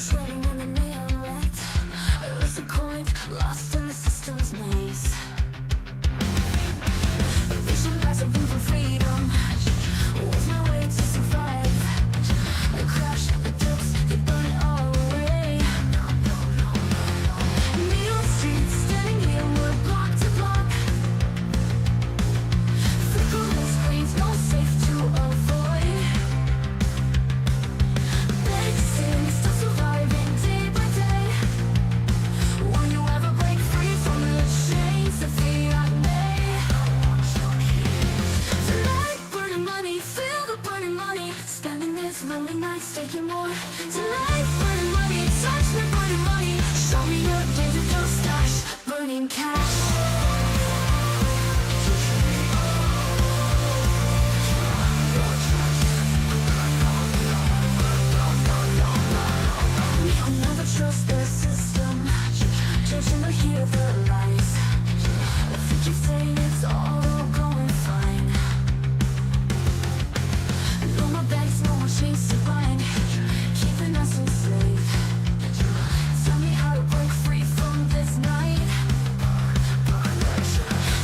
Trading in the neon light, I was a coin lost in the system's maze. A vision as a room for freedom was my way to survive. I crashed the dukes, they burn it all away. Neon streets, standing here, we're block to block. Flickering screens, no safe to avoid. Big cities, still surviving day by day. Will you ever break free from the chains that fiat made? Tonight, burning money, feel the burning money. Spending this lonely nights, taking more. Tonight, burning money, touch me, burning money. Show me your digital stash, burning cash. I'll never trust the system, judging or hear the lies. I think you're saying it's all going fine. No more bags, no more chains to bind, keeping us enslaved. Tell me how to break free from this night.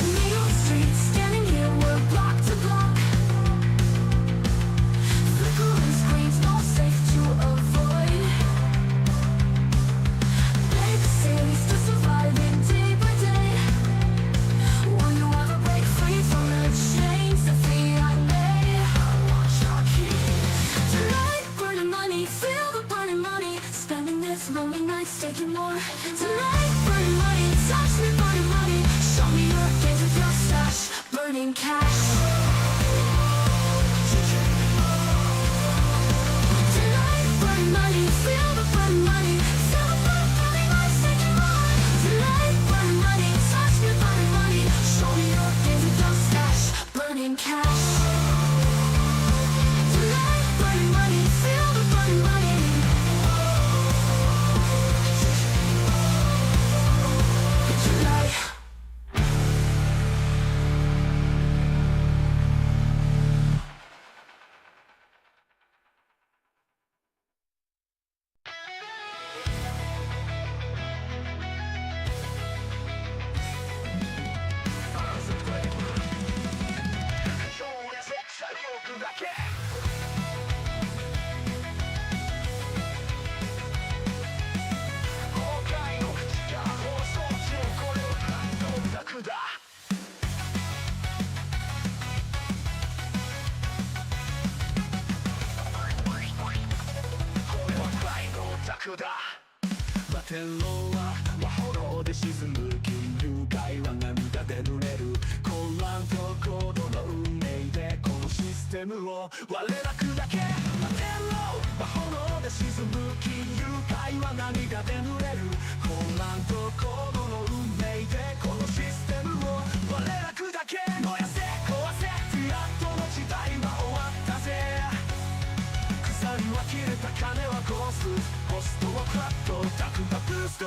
Neon streets, standing here, we're block to block. Flickering screens, no safe to avoid. Big cities, still surviving day by day. Will you ever break free from the chains that fiat made? Tonight, burning money, feel the burning money. Spending this lonely nights, taking more. Tonight, burning money, touch me, burning money. Show me your digital stash, burning cash. Tonight, burning money, feel the burning money. Feel the burning nights, taking more. Tonight, burning money, touch me, burning money. Show me your digital stash, burning cash. Tonight, burning money, feel the burning money. Tonight.天狼は炎で沈む金融界は涙で濡れる混乱と高度の運命でこのシステムを我ら砕け天狼は炎で沈む金融界は涙で濡れる混乱と高度の運命でこのシステムを我ら砕け燃やせ壊せフィアットの時代は終わったぜ鎖は切れた金は殺すホストはクラッとタクがブースト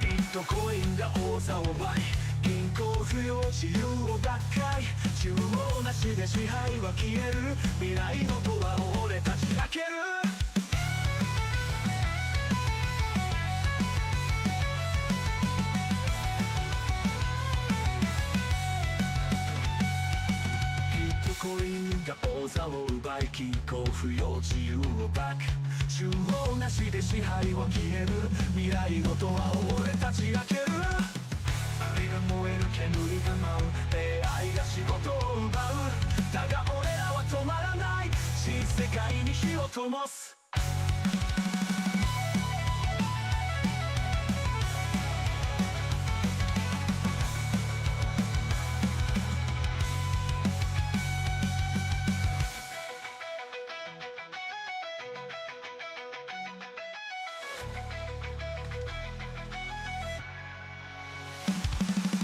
ビットコインが王座を奪い銀行不要自由を奪回中央なしで支配は消える未来のドアを俺たち開けるコインが王座を奪い均衡不要自由をバック中央なしで支配は消える未来のドアを俺たち開ける光が燃える煙が舞う AI が仕事を奪うだが俺らは止まらない新世界に火を灯す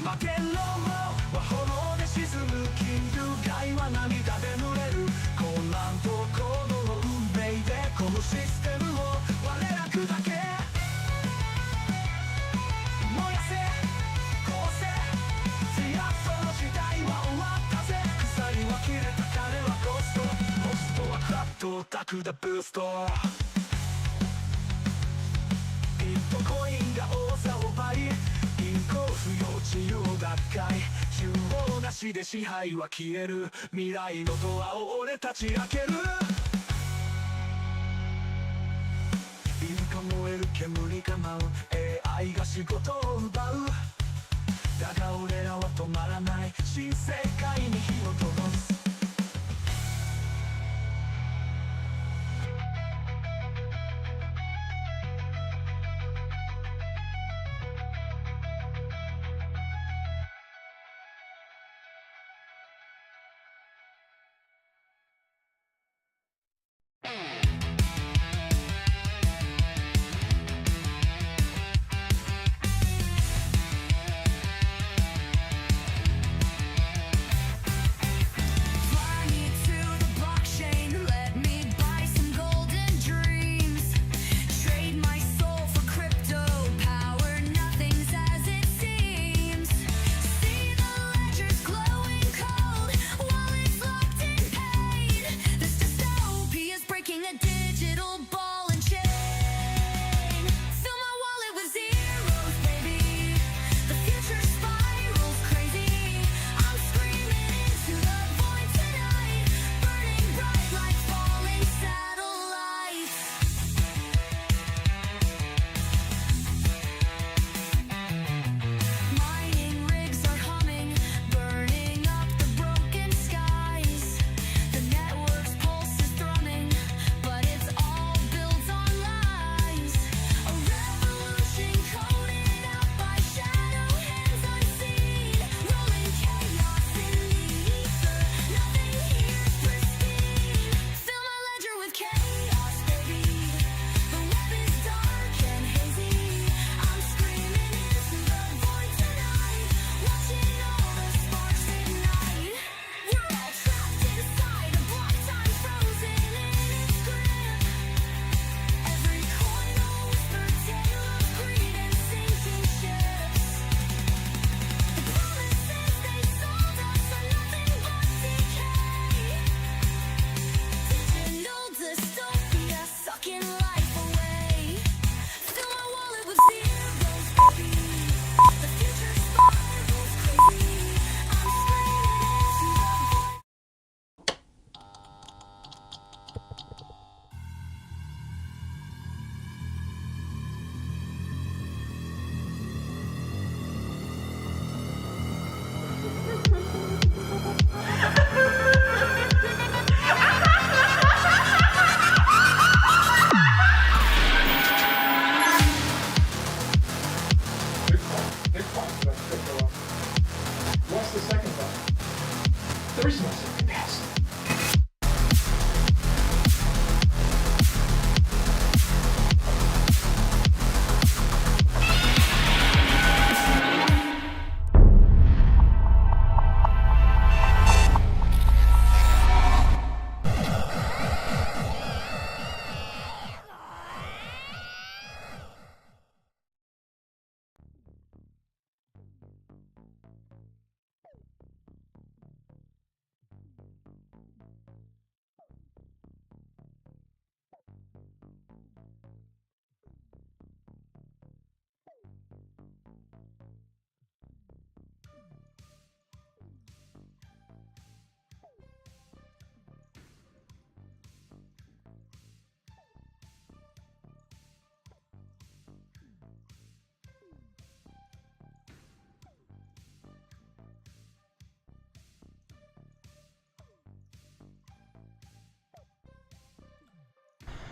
負けろは炎で沈む金融界は涙で濡れる混乱と高度の運命でこのシステムを我ら砕け燃やせ壊せクだブーストビットコインが王座を奪い銀行不要自由奪回中央なしで支配は消える未来のドアを俺たち開けるイルカ燃える煙が舞う AI が仕事を奪うだが俺らは止まらない新世界に火を灯す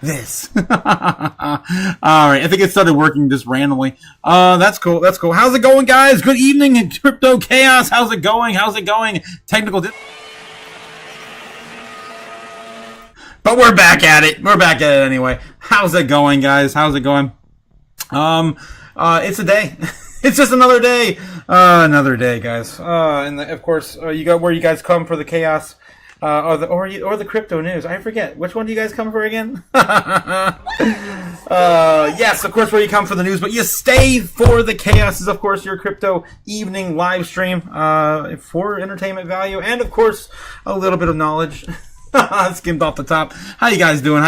this. All right, I think it started working just randomly. That's cool. That's cool. How's it going, guys? Good evening in Crypto Chaos. How's it going? How's it going? Technical. But we're back at it. We're back at it anyway. How's it going, guys? How's it going? It's a day. It's just another day. Another day, guys. And of course, you got where you guys come for the chaos. Or the crypto news. I forget. Which one do you guys come for again? Yes, of course, where you come for the news, but you stay for the chaos is, of course, your crypto evening live stream for entertainment value and, of course, a little bit of knowledge. Skimmed off the top. How you guys doing?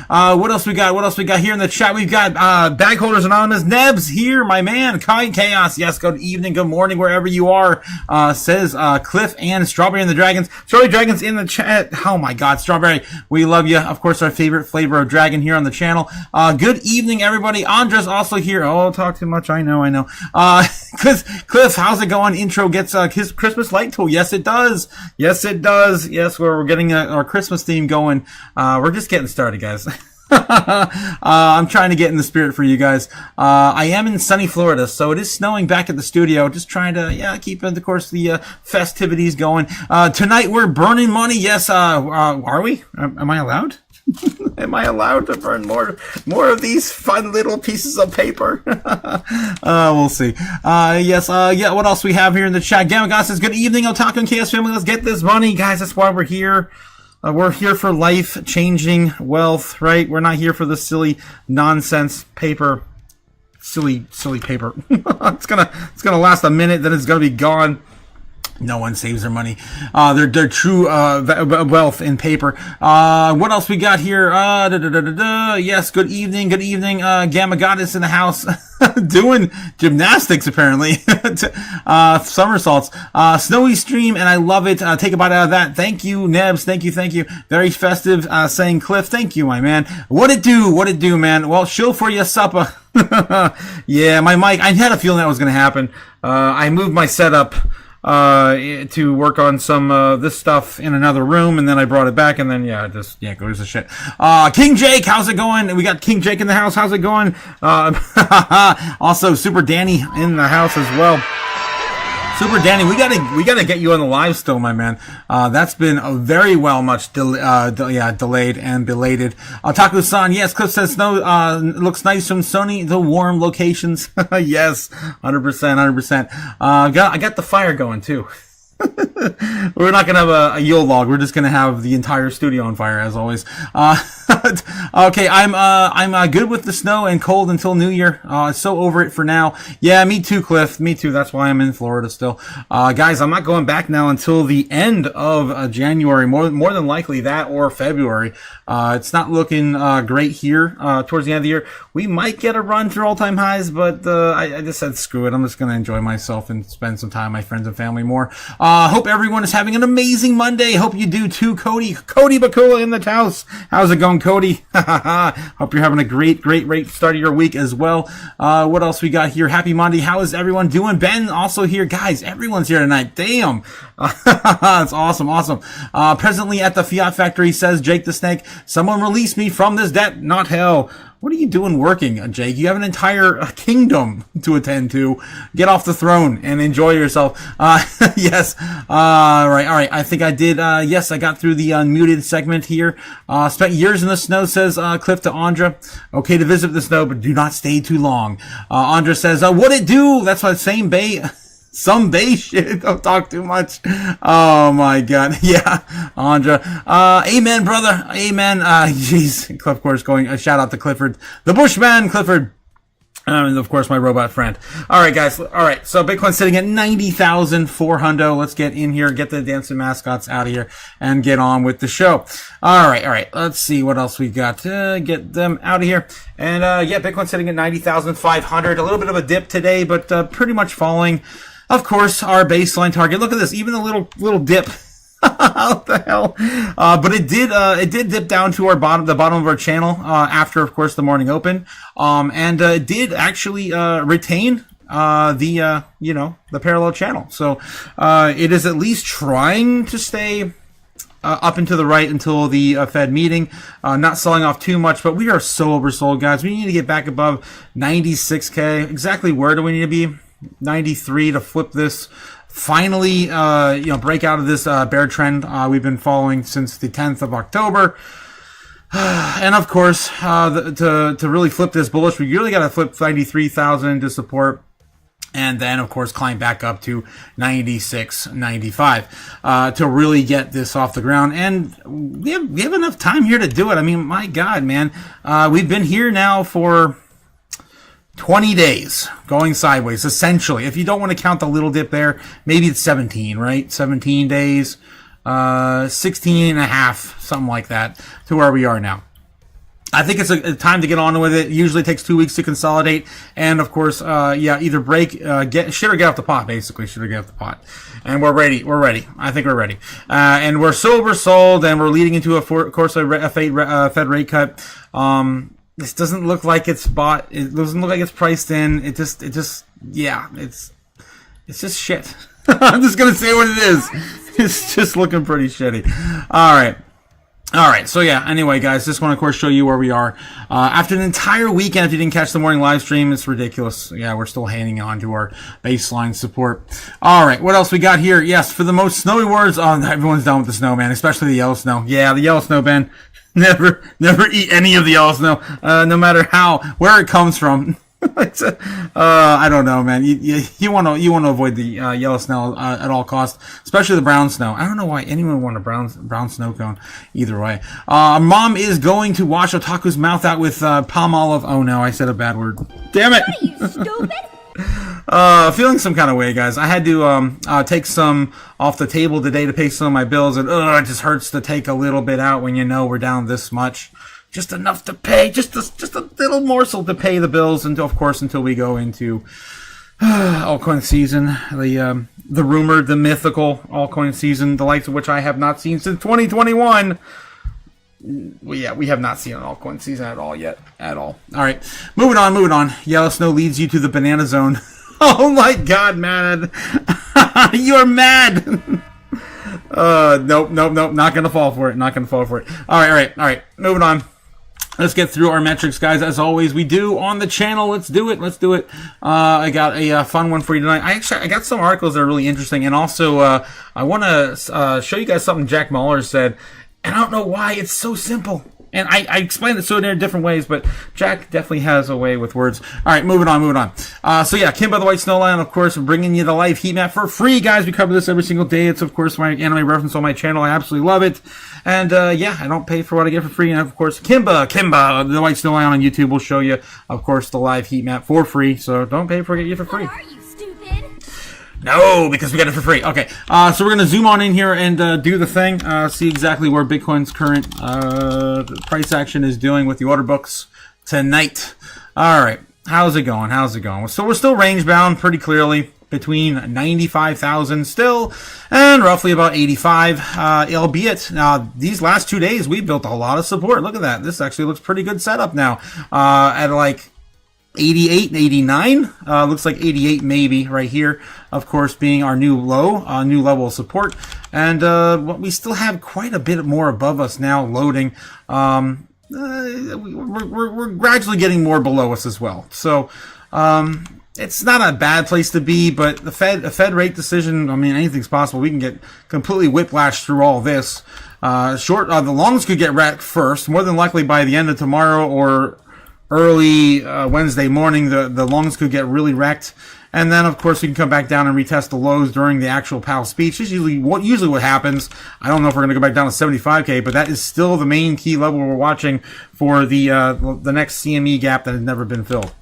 What else we got here in the chat? We've got Bag Holders Anonymous. Nebs here, my man. Kai Chaos. Yes, good evening, good morning, wherever you are. Says Cliff and Strawberry and the Dragons. Strawberry Dragons in the chat. Oh my God, Strawberry, we love you. Of course, our favorite flavor of dragon here on the channel. Good evening, everybody. Andres also here. Oh, talk too much. I know. Cliff, how's it going? Intro gets his Christmas light tool. Yes, it does. Yes, we're getting our Christmas theme going. We're just getting started, guys. I'm trying to get in the spirit for you guys. I am in sunny Florida, so it is snowing back at the studio. Just trying to, keep, of course, the festivities going. Tonight we're burning money. Yes, are we? Am I allowed? Am I allowed to burn more of these fun little pieces of paper? We'll see. What else we have here in the chat? Gamma God says, good evening, Otaku and Chaos family. Let's get this money. Guys, that's why we're here. We're here for life-changing wealth, right? We're not here for the silly nonsense paper. Silly paper. It's gonna last a minute, then it's gonna be gone. No one saves their money. Their true wealth in paper. What else we got here? Yes, good evening. Gamma Goddess in the house. Doing gymnastics, apparently. Somersaults. Snowy stream, and I love it. Take a bite out of that. Thank you, Nebs. Thank you. Very festive, saying Cliff. Thank you, my man. What it do, man? Well, shill for ya supper. Yeah, my mic. I had a feeling that was going to happen. I moved my setup to work on some this stuff in another room, and then I brought it back, and then it goes to shit. King Jake, how's it going? We got King Jake in the house. How's it going? Also Super Danny in the house as well. Super Danny, we gotta get you on the live still, my man. That's been very much delayed and belated. Taku-san, yes, Cliff says snow looks nice from sunny the warm locations. Yes, 100%. I got the fire going too. We're not gonna have a Yule log. We're just gonna have the entire studio on fire, as always. Okay, I'm good with the snow and cold until New Year. So over it for now. Yeah, me too, Cliff. Me too. That's why I'm in Florida still. Guys, I'm not going back now until the end of January. More than likely that or February. It's not looking great here towards the end of the year. We might get a run through all-time highs, but I just said screw it. I'm just gonna enjoy myself and spend some time with my friends and family more. Hope everyone is having an amazing Monday. Hope you do too, Cody Bakula in the house. How's it going, Cody? Hope you're having a great start of your week as well. What else we got here? Happy Monday. How is everyone doing? Ben also here. Guys, everyone's here tonight. Damn. That's awesome. Presently at the Fiat Factory, says Jake the Snake. Someone release me from this debt, not hell. What are you doing working, Jake? You have an entire kingdom to attend to. Get off the throne and enjoy yourself. Yes. All right. I think I did. Yes, I got through the unmuted segment here. Spent years in the snow, says Cliff to Andra. Okay to visit the snow, but do not stay too long. Andra says, what it do? That's what same bay. Some base shit. Don't talk too much. Oh my God. Yeah. Andra. Amen, brother. Amen. Jeez. Cliff, of course, going a shout out to Clifford. The Bushman, Clifford. And of course, my robot friend. All right, guys. All right. So Bitcoin's sitting at 90,400. Let's get in here, get the dancing mascots out of here, and get on with the show. All right. Let's see what else we got to get them out of here. And, Bitcoin's sitting at 90,500. A little bit of a dip today, but pretty much falling. Of course, our baseline target. Look at this, even a little dip. What the hell? But it did dip down to the bottom of our channel, after, of course, the morning open. And it did actually, retain, the parallel channel. So, it is at least trying to stay, up and to the right until the Fed meeting. Not selling off too much, but we are so oversold, guys. We need to get back above 96K. Exactly where do we need to be? 93 to flip this. Finally, break out of this bear trend we've been following since the 10th of October. And of course, to really flip this bullish, we really got to flip 93,000 to support. And then, of course, climb back up to 96, 95 to really get this off the ground. And we have enough time here to do it. I mean, my God, man. We've been here now for 20 days going sideways, essentially. If you don't want to count the little dip there, maybe it's 17, right? 17 days. 16.5, something like that, to where we are now. I think it's a time to get on with it. Usually takes 2 weeks to consolidate, and of course, either break, shit or get off the pot. Basically, shit or get off the pot. And we're ready. We're ready. I think we're ready. And we're sold, and we're leading into a Fed rate cut. This doesn't look like it's bought. It doesn't look like it's priced in. It's just shit. I'm just gonna say what it is. It's just looking pretty shitty. All right, so yeah, anyway, guys, just want to, of course, show you where we are. After an entire weekend, if you didn't catch the morning live stream, it's ridiculous. Yeah, we're still hanging on to our baseline support. All right, what else we got here? Yes, for the most snowy words, everyone's done with the snow, man, especially the yellow snow. Yeah, the yellow snow, Ben. Never eat any of the yellow snow, no matter where it comes from. I don't know, man. You want to avoid the yellow snow at all costs, especially the brown snow. I don't know why anyone would want a brown snow cone. Either way, Mom is going to wash Otaku's mouth out with palm olive. Oh no, I said a bad word. Damn it! Are you stupid? Feeling some kind of way, guys. I had to take some off the table today to pay some of my bills, and it just hurts to take a little bit out when you know we're down this much. Just enough to pay, just a little morsel to pay the bills, until, of course, until we go into altcoin season, the rumored, the mythical altcoin season, the likes of which I have not seen since 2021. Well, yeah, we have not seen an altcoin season at all yet, at all. All right, moving on. Yellow snow leads you to the banana zone. Oh my God, man, you're mad. Nope, not gonna fall for it. All right, moving on. Let's get through our metrics, guys. As always, we do on the channel. Let's do it. I got a fun one for you tonight. I got some articles that are really interesting, and also I want to show you guys something Jack Mahler said. And I don't know why it's so simple. And I explained it so in different ways, but Jack definitely has a way with words. All right, moving on. So yeah, Kimba the White Snow Lion, of course, bringing you the live heat map for free, guys. We cover this every single day. It's, of course, my anime reference on my channel. I absolutely love it. And yeah, I don't pay for what I get for free. And of course, Kimba the White Snow Lion on YouTube will show you, of course, the live heat map for free. So don't pay for it, get it for free. What are you, stupid? No, because we got it for free. Okay, so we're going to zoom on in here and do the thing, see exactly where Bitcoin's current price action is doing with the order books tonight. All right, how's it going? So we're still range bound pretty clearly between 95,000 still and roughly about 85, albeit these last 2 days we built a lot of support. Look at that. This actually looks pretty good setup now at like 88, 89, looks like 88 maybe right here, of course, being our new low, new level of support. And we still have quite a bit more above us now loading. We're gradually getting more below us as well. So it's not a bad place to be, but the Fed rate decision, I mean, anything's possible. We can get completely whiplashed through all this. The longs could get wrecked first, more than likely by the end of tomorrow or early Wednesday morning. The longs could get really wrecked, and then of course we can come back down and retest the lows during the actual Powell speech. This is usually what happens. I don't know if we're going to go back down to 75k, but that is still the main key level we're watching for the next CME gap that has never been filled.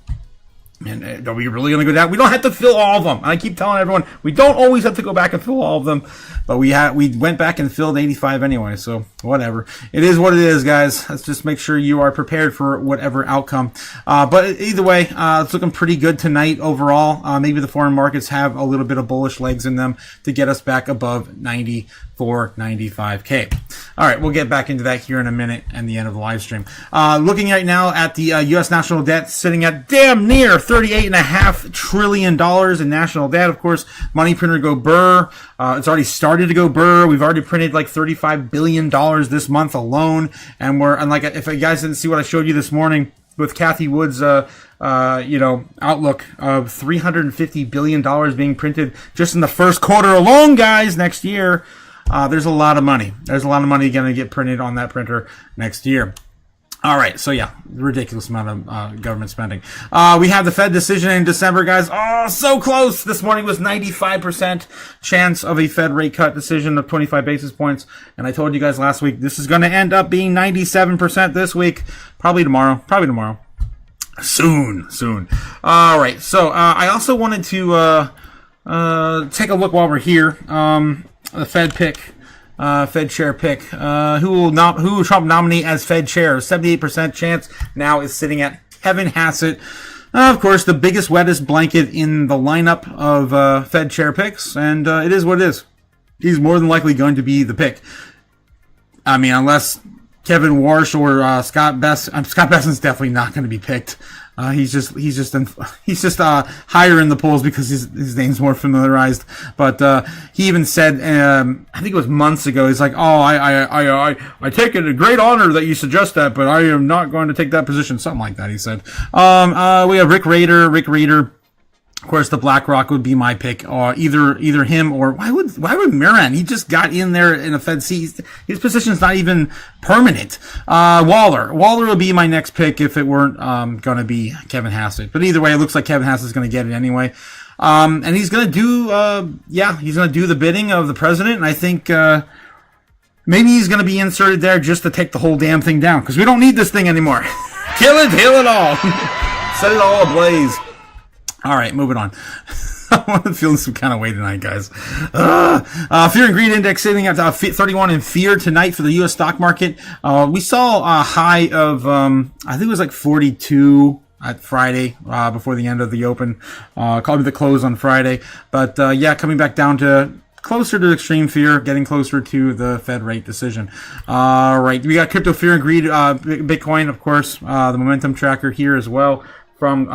And are we really going to go down? We don't have to fill all of them. I keep telling everyone we don't always have to go back and fill all of them, but we went back and filled 85 anyway. So whatever, it is what it is, guys. Let's just make sure you are prepared for whatever outcome. But either way, it's looking pretty good tonight overall. Maybe the foreign markets have a little bit of bullish legs in them to get us back above 94, 95k. All right, we'll get back into that here in a minute and the end of the live stream. Looking right now at the U.S. national debt sitting at damn near $38.5 trillion in national debt. Of course, money printer go burr. It's already started to go burr. We've already printed like $35 billion this month alone. And like, if you guys didn't see what I showed you this morning with Kathy Wood's, outlook of $350 billion being printed just in the first quarter alone, guys, next year. There's a lot of money. There's a lot of money going to get printed on that printer next year. All right, so yeah, ridiculous amount of government spending. We have the Fed decision in December, guys. Oh, so close. This morning was 95% chance of a Fed rate cut decision of 25 basis points. And I told you guys last week, this is going to end up being 97% this week. Probably tomorrow. Soon. All right, so I also wanted to take a look while we're here. The Fed pick Fed chair pick. Who will Trump nominate as Fed chair? 78% chance now is sitting at Kevin Hassett. Of course, the biggest, wettest blanket in the lineup of Fed chair picks, and it is what it is. He's more than likely going to be the pick. I mean, unless Kevin Warsh or Scott Bessent. Scott Bessent's definitely not going to be picked. He's just higher in the polls because his name's more familiarized. But he even said, I think it was months ago, he's like, "Oh, I take it a great honor that you suggest that, but I am not going to take that position." Something like that, he said. We have Rick Rader. Of course, the BlackRock would be my pick, or either him or why would Miran? He just got in there in a Fed seat. His position's not even permanent. Waller would be my next pick if it weren't going to be Kevin Hassett. But either way, it looks like Kevin Hassett's going to get it anyway. And he's going to do he's going to do the bidding of the president. And I think maybe he's going to be inserted there just to take the whole damn thing down, because we don't need this thing anymore. Kill it all, set it all ablaze. All right, moving on. I'm feeling some kind of way tonight, guys. Fear and greed index sitting at 31 in fear tonight for the U.S. stock market. We saw a high of, I think it was like 42 at Friday, before the end of the open. Called the close on Friday. But, coming back down to closer to extreme fear, getting closer to the Fed rate decision. All right, we got crypto fear and greed, Bitcoin, of course, the momentum tracker here as well from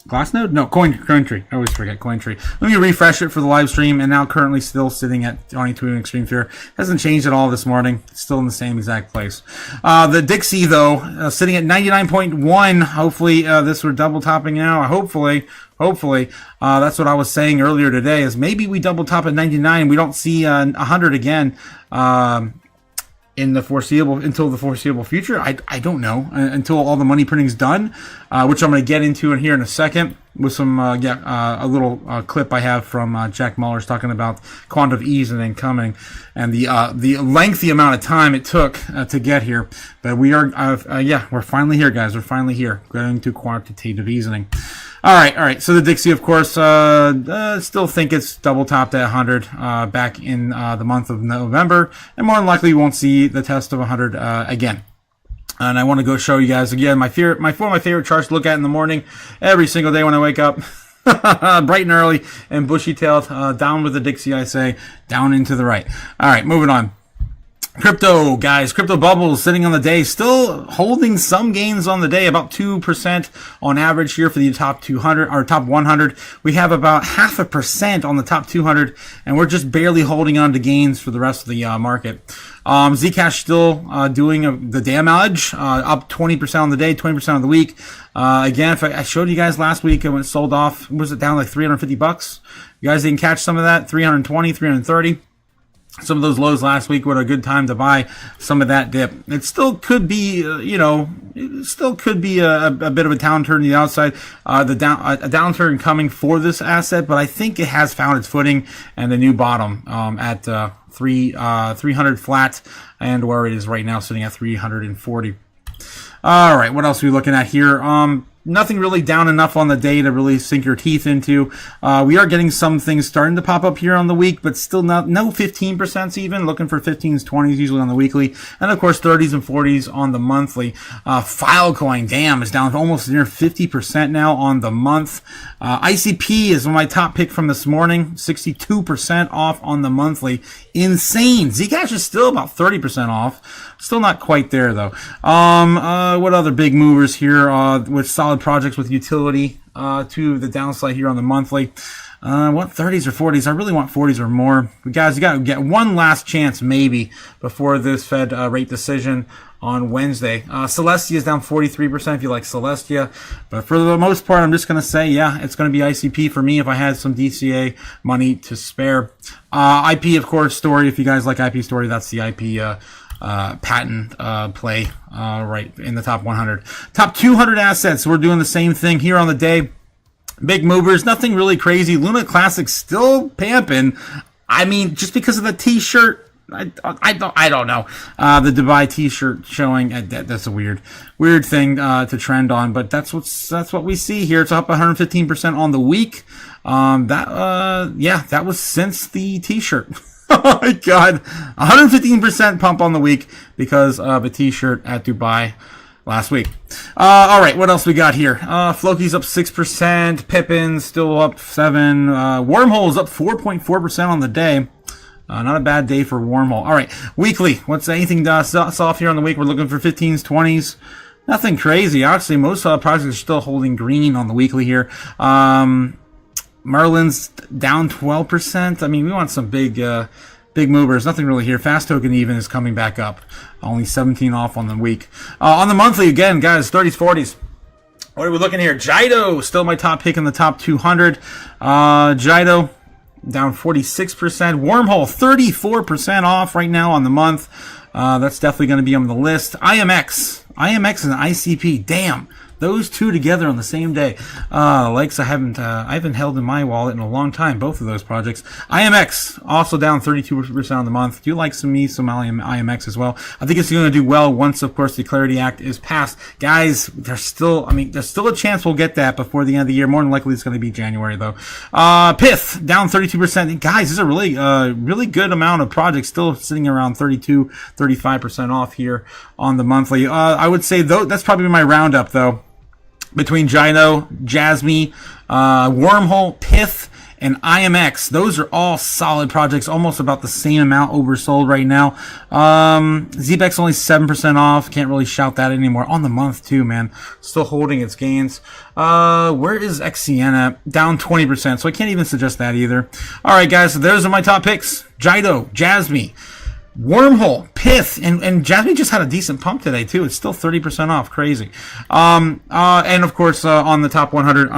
Glassnode? No, Cointree. I always forget Cointree. Let me refresh it for the live stream, and now currently still sitting at 22 in extreme fear. Hasn't changed at all this morning. Still in the same exact place. The Dixie, though, sitting at 99.1. Hopefully, this we're double topping now. Hopefully, that's what I was saying earlier today, is maybe we double top at 99. We don't see 100 again. Until the foreseeable future. I don't know, until all the money printing's done, which I'm going to get into here in a second with some, a little clip I have from Jack Muller's talking about quantitative easing and coming, and the lengthy amount of time it took to get here. But we are, we're finally here, guys. We're finally here, going to quantitative easing. All right. So the Dixie, of course, still think it's double topped at 100 back in the month of November, and more than likely we won't see the test of 100 again. And I want to go show you guys again four of my favorite charts to look at in the morning, every single day when I wake up, bright and early and bushy-tailed. Down with the Dixie, I say, down into the right. All right, moving on. Crypto, guys, crypto bubbles sitting on the day, still holding some gains on the day, about 2% on average here for the top 200 or top 100. We have about 0.5% on the top 200, and we're just barely holding on to gains for the rest of the market. Zcash still doing the damage, up 20% on the day, 20% on the week. Again, if I showed you guys last week when it sold off, was it down like $350? You guys didn't catch some of that? 320, 330. Some of those lows last week were a good time to buy some of that dip. It still could be, a bit of a downturn on the outside. A downturn coming for this asset, but I think it has found its footing and the new bottom at 300 flat, and where it is right now, sitting at 340. All right, what else are we looking at here? Nothing really down enough on the day to really sink your teeth into. We are getting some things starting to pop up here on the week, but still no 15% even. Looking for 15s, 20s usually on the weekly. And of course, 30s and 40s on the monthly. Filecoin, damn, is down to almost near 50% now on the month. ICP is my top pick from this morning. 62% off on the monthly. Insane. Zcash is still about 30% off. Still not quite there though. What other big movers here with solid projects with utility to the downside here on the monthly? What 30s or 40s? I really want 40s or more. Guys, you got to get one last chance maybe before this Fed rate decision on Wednesday. Celestia is down 43% if you like Celestia. But for the most part, I'm just going to say, it's going to be ICP for me if I had some DCA money to spare. IP, of course, Story. If you guys like IP Story, that's the IP patent play right in the top 100. Top 200 assets, we're doing the same thing here on the day. Big movers, nothing really crazy. Luna Classic still pamping. I mean, just because of the t-shirt, I don't know. The Dubai t-shirt showing, that's a weird thing to trend on, but that's what we see here. It's up 115% on the week. That was since the t-shirt. Oh my God. 115% pump on the week because of a t-shirt at Dubai last week. All right, what else we got here? Floki's up 6%. Pippin's still up 7%. Wormhole's up 4.4% on the day. Not a bad day for Wormhole. All right, weekly. What's anything soft here on the week? We're looking for 15s, 20s. Nothing crazy. Actually, most projects are still holding green on the weekly here. Merlin's down 12%. I mean, we want some big movers. Nothing really here. Fast Token even is coming back up. Only 17 off on the week. On the monthly, again, guys, 30s, 40s. What are we looking here? Jido, still my top pick in the top 200. Jido, down 46%. Wormhole, 34% off right now on the month. That's definitely going to be on the list. IMX and ICP. Damn. Those two together on the same day. Likes I haven't held in my wallet in a long time, both of those projects. IMX, also down 32% on the month. Do like some IMX as well. I think it's going to do well once, of course, the Clarity Act is passed. Guys, there's still a chance we'll get that before the end of the year. More than likely it's going to be January, though. Pith, down 32%. Guys, this is a really good amount of projects still sitting around 35% off here on the monthly. I would say, though, that's probably my roundup, though. Between Gyno, Jasmy, Wormhole, Pith, and IMX. Those are all solid projects, almost about the same amount oversold right now. Zbex only 7% off. Can't really shout that anymore. On the month, too, man. Still holding its gains. Where is XCN at? Down 20%, so I can't even suggest that either. All right, guys, so those are my top picks. Gyno, Jasmy, Wormhole, Pith, and Jasmine just had a decent pump today too. It's still 30% off. Crazy. And of course, on the top 100,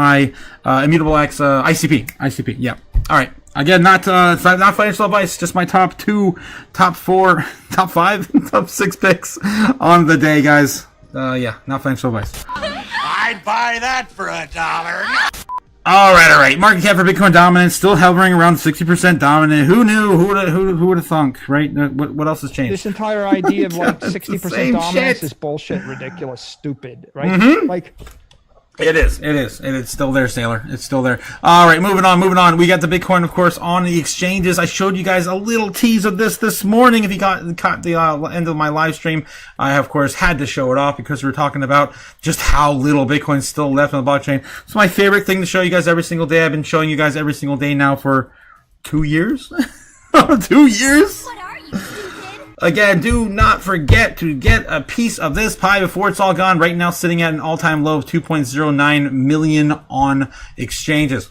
Immutable X, ICP. Yeah. All right. Again, not financial advice. Just my top 2, top 4, top 5, top 6 picks on the day, guys. Yeah, not financial advice. I'd buy that for $1. All right. Market cap for Bitcoin dominance still hovering around 60% dominant. Who knew? Who would have thunk? Right? What else has changed? This entire idea of like 60% dominance is bullshit, ridiculous, stupid. Right? Mm-hmm. Like. It is. It's still there, Sailor. It's still there. All right, moving on. We got the Bitcoin, of course, on the exchanges. I showed you guys a little tease of this morning. If you caught the end of my live stream, I, of course, had to show it off because we were talking about just how little Bitcoin's still left on the blockchain. It's my favorite thing to show you guys every single day. I've been showing you guys every single day now for 2 years. 2 years? What are you, stupid? Again, do not forget to get a piece of this pie before it's all gone. Right now, sitting at an all-time low of 2.09 million on exchanges.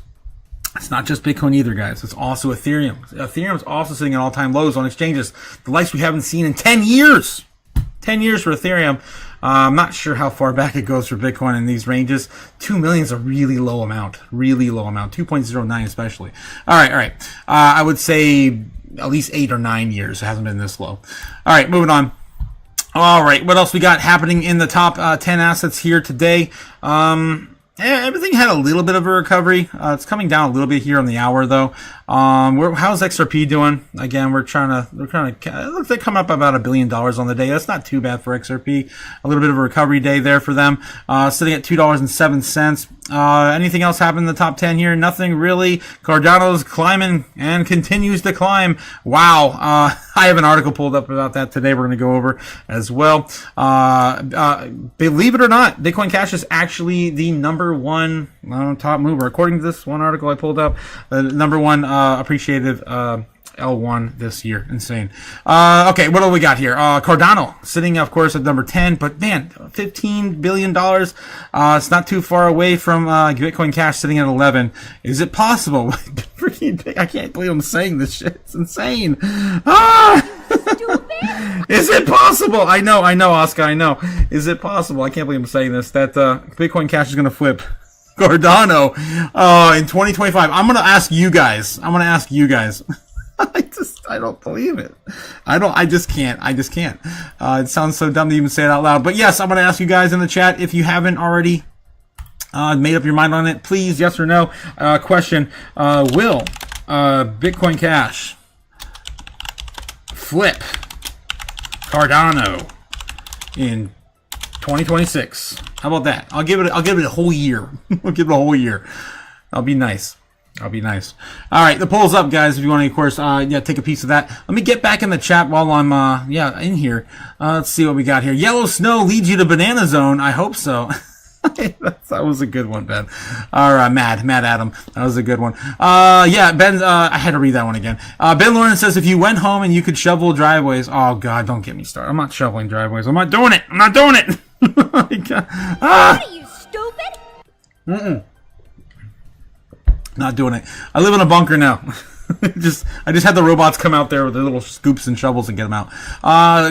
It's not just Bitcoin either, guys. It's also Ethereum. Ethereum is also sitting at all-time lows on exchanges. The likes we haven't seen in 10 years. 10 years for Ethereum. I'm not sure how far back it goes for Bitcoin in these ranges. 2 million is a really low amount. 2.09 especially. All right. I would say at least 8 or 9 years. It hasn't been this low. All right, moving on. All right, what else we got happening in the top 10 assets here today? Everything had a little bit of a recovery. It's coming down a little bit here on the hour, though. How's XRP doing? Again, we're trying to. It looks like coming up about $1 billion on the day. That's not too bad for XRP. A little bit of a recovery day there for them. Sitting at $2.07. Anything else happened in the top 10 here? Nothing really. Cardano's climbing and continues to climb. Wow. I have an article pulled up about that today. We're going to go over as well. Believe it or not, Bitcoin Cash is actually the number one top mover. According to this one article I pulled up, the number one appreciative L1 this year. Insane. Okay, what do we got here? Cardano sitting, of course, at number 10, but man, $15 billion. It's not too far away from Bitcoin Cash sitting at 11. Is it possible? I can't believe I'm saying this shit. It's insane. Is it possible? I know, Oscar, I know. Is it possible? I can't believe I'm saying this, that Bitcoin Cash is going to flip Cardano in 2025. I'm going to ask you guys. I don't believe it. I just can't. It sounds so dumb to even say it out loud. But yes, I'm going to ask you guys in the chat if you haven't already made up your mind on it. Please, yes or no. Question, will Bitcoin Cash flip Cardano in 2026? How about that? I'll give it a whole year. I'll give it a whole year. I'll be nice. That'll be nice. All right, the poll's up, guys. If you want to, of course, take a piece of that. Let me get back in the chat while I'm, in here. Let's see what we got here. Yellow snow leads you to Banana Zone. I hope so. That was a good one, Ben. Or Mad Adam. That was a good one. Ben. I had to read that one again. Ben Lawrence says, if you went home and you could shovel driveways. Oh God, don't get me started. I'm not shoveling driveways. I'm not doing it. Oh my God. What are you, stupid? Not doing it. I live in a bunker now. I just had the robots come out there with their little scoops and shovels and get them out.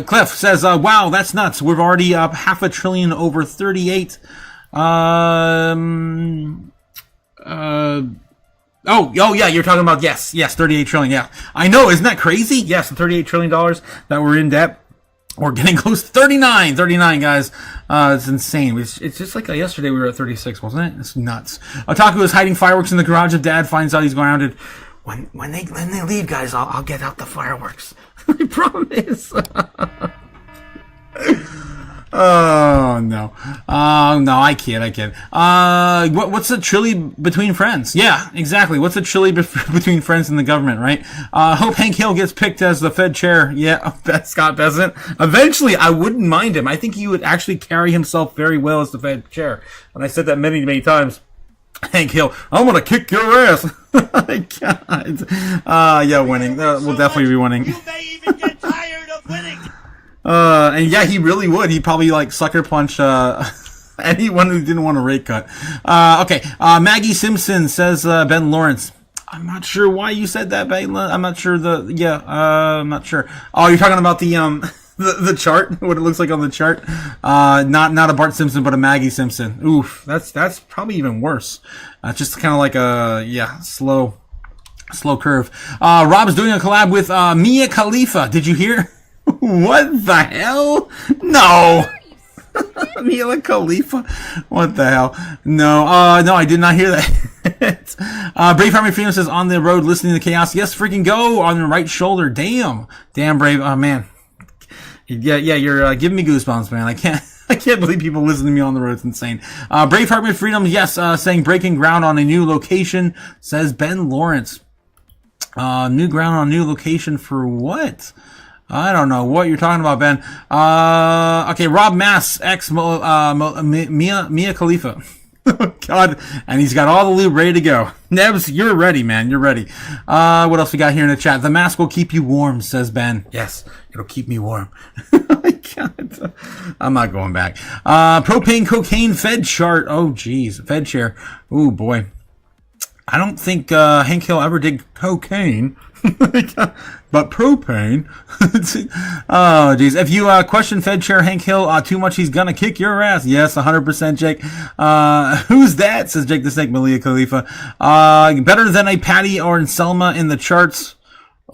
Cliff says, wow, that's nuts. We're already up $500 billion over 38. Oh, yeah, you're talking about, yes, 38 trillion. Yeah, I know. Isn't that crazy? Yes, the $38 trillion that we're in debt. We're getting close to 39, guys. It's insane. It's just like yesterday we were at 36, wasn't it? It's nuts. Otaku is hiding fireworks in the garage if Dad finds out he's grounded. When they leave, guys, I'll get out the fireworks. I promise. Oh no, I kid. What's the chili between friends? Yeah, exactly. What's the chili between friends and the government, right? Hope Hank Hill gets picked as the Fed chair. Yeah, Scott Besant. Eventually, I wouldn't mind him. I think he would actually carry himself very well as the Fed chair. And I said that many times. Hank Hill, I'm gonna kick your ass. My God. Yeah, winning. We'll definitely be winning. You may even get tired of winning. And yeah, he really would. He'd probably like sucker punch anyone who didn't want a rate cut. Okay. Maggie Simpson says Ben Lawrence. I'm not sure why you said that, Ben. I'm not sure I'm not sure. Oh, you're talking about the chart, what it looks like on the chart. Not a Bart Simpson, but a Maggie Simpson. Oof, that's probably even worse. Just kind of like a slow curve. Rob's doing a collab with Mia Khalifa. Did you hear? What the hell? No. Mia Khalifa? What the hell? No, I did not hear that. Brave Army Freedom says, on the road listening to chaos. Yes, freaking go on the right shoulder. Damn, Brave. Oh man. Yeah, you're giving me goosebumps, man. I can't believe people listen to me on the road. It's insane. Brave Heart with Freedom, yes, saying breaking ground on a new location, says Ben Lawrence. New ground on a new location for what? I don't know what you're talking about, Ben. Okay, Rob Mass, ex Mia Khalifa. God, and he's got all the lube ready to go. Nebs, you're ready, man. You're ready. What else we got here in the chat? The mask will keep you warm, says Ben. Yes, it'll keep me warm. God. I'm not going back. Propane cocaine Fed chart. Oh, geez. Fed chair. Oh, boy. I don't think Hank Hill ever did cocaine. But propane. Oh, geez. If you question Fed Chair Hank Hill too much, he's gonna kick your ass. Yes, 100%, Jake. Who's that? Says Jake the Snake, Malia Khalifa. Better than a Patty or Selma in the charts.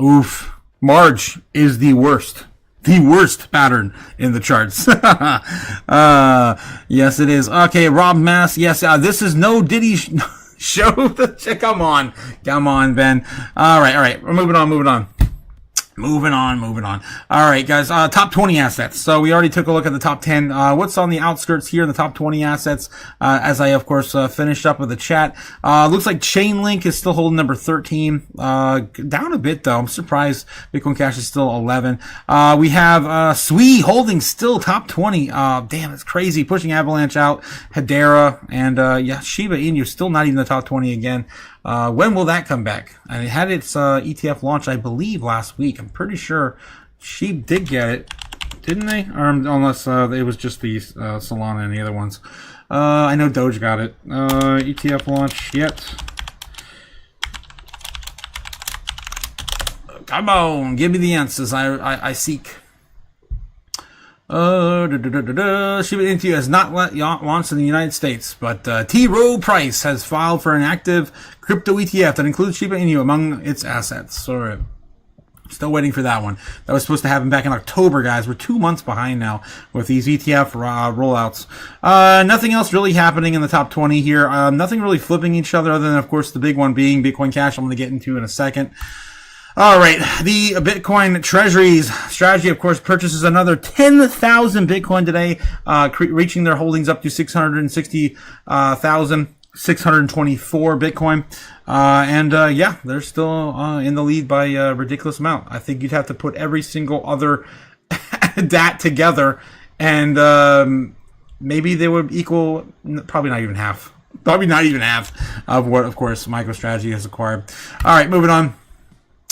Oof. Marge is the worst. The worst pattern in the charts. Yes, it is. Okay, Rob Mass. Yes, this is no Diddy show. Come on, Ben. All right. We're moving on. Moving on. All right, guys. Top 20 assets. So we already took a look at the top 10. What's on the outskirts here in the top 20 assets? As I, of course, finished up with the chat. Looks like Chainlink is still holding number 13. Down a bit, though. I'm surprised Bitcoin Cash is still 11. We have Sui holding still top 20. Damn, it's crazy. Pushing Avalanche out. Hedera. And, Shiba Inu still not even the top 20 again. When will that come back? And it had its ETF launch, I believe, last week. I'm pretty sure she did get it, didn't they? Or unless it was just the Solana and the other ones. I know Doge got it. ETF launch yet? Come on, give me the answers I seek. Shiba Inu has not launched in the United States, but T. Rowe Price has filed for an active crypto ETF that includes Shiba Inu among its assets. So, still waiting for that one. That was supposed to happen back in October, guys. We're 2 months behind now with these ETF rollouts. Nothing else really happening in the top 20 here. Nothing really flipping each other other than, of course, the big one being Bitcoin Cash. I'm going to get into in a second. All right, the Bitcoin Treasuries strategy, of course, purchases another 10,000 Bitcoin today, reaching their holdings up to 660,000. 624 Bitcoin. Yeah, they're still in the lead by a ridiculous amount. I think you'd have to put every single other DAT together, and maybe they would equal, probably not even half. Probably not even half of what, of course, MicroStrategy has acquired. All right, moving on.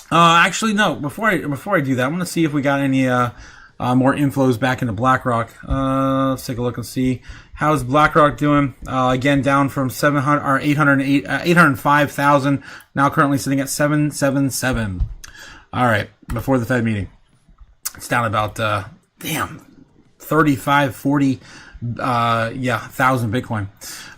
Actually, no. Before I do that, I want to see if we got any more inflows back into BlackRock. Let's take a look and see how's BlackRock doing. Again, down from 805,000. Now currently sitting at 777. All right, before the Fed meeting, it's down about 35, 40. 1,000 Bitcoin.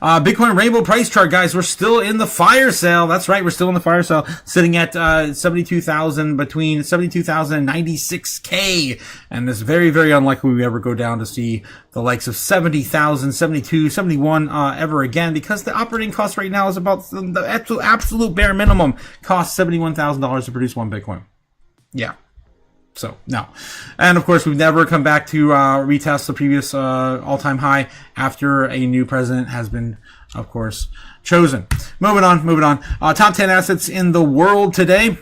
Bitcoin rainbow price chart, guys. We're still in the fire sale. That's right. We're still in the fire sale, sitting at 72,000, between 72,000 and 96K. And it's very, very unlikely we ever go down to see the likes of 70,000, 72, 71 ever again, because the operating cost right now is about the absolute bare minimum. Costs $71,000 to produce one Bitcoin. Yeah. So, no. And, of course, we've never come back to retest the previous all-time high after a new president has been, of course, chosen. Moving on. Top 10 assets in the world today.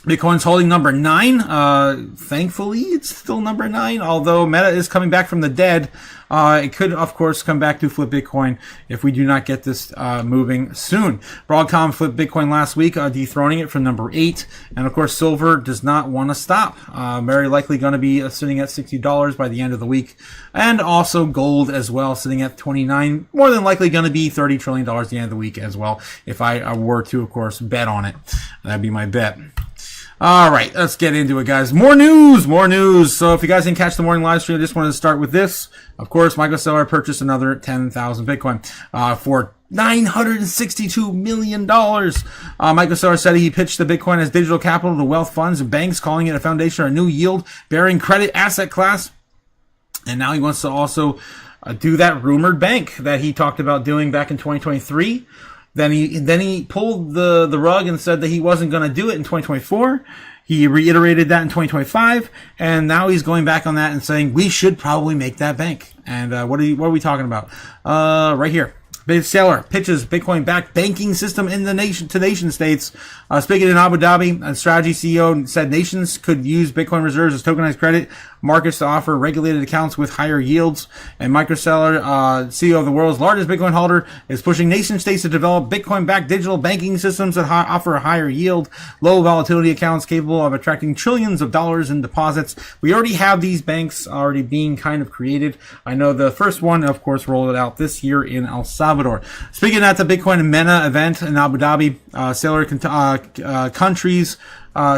Bitcoin's holding number 9. Thankfully, it's still number 9, although Meta is coming back from the dead. It could, of course, come back to flip Bitcoin if we do not get this moving soon. Broadcom flipped Bitcoin last week, dethroning it from number 8. And, of course, silver does not want to stop. Very likely going to be sitting at $60 by the end of the week. And also gold as well, sitting at 29. More than likely going to be $30 trillion at the end of the week as well, if I were to, of course, bet on it. That'd be my bet. All right, let's get into it, guys. More news. So if you guys didn't catch the morning live stream, I just wanted to start with this. Of course, Michael Saylor purchased another 10,000 Bitcoin for $962 million. Michael Saylor said he pitched the Bitcoin as digital capital to wealth funds and banks, calling it a foundation or a new yield-bearing credit asset class. And now he wants to also do that rumored bank that he talked about doing back in 2023. Then he pulled the rug and said that he wasn't going to do it in 2024. He reiterated that in 2025, and now he's going back on that and saying we should probably make that bank. And what are we talking about? Right here. Saylor pitches Bitcoin-backed banking system in the nation states. Speaking in Abu Dhabi, a strategy CEO said nations could use Bitcoin reserves as tokenized credit markets to offer regulated accounts with higher yields. And Michael Saylor, CEO of the world's largest Bitcoin holder, is pushing nation states to develop Bitcoin-backed digital banking systems that offer a higher yield, low volatility accounts capable of attracting trillions of dollars in deposits. We already have these banks already being kind of created. I know the first one, of course, rolled it out this year in El Salvador. Speaking at the Bitcoin MENA event in Abu Dhabi, Saylor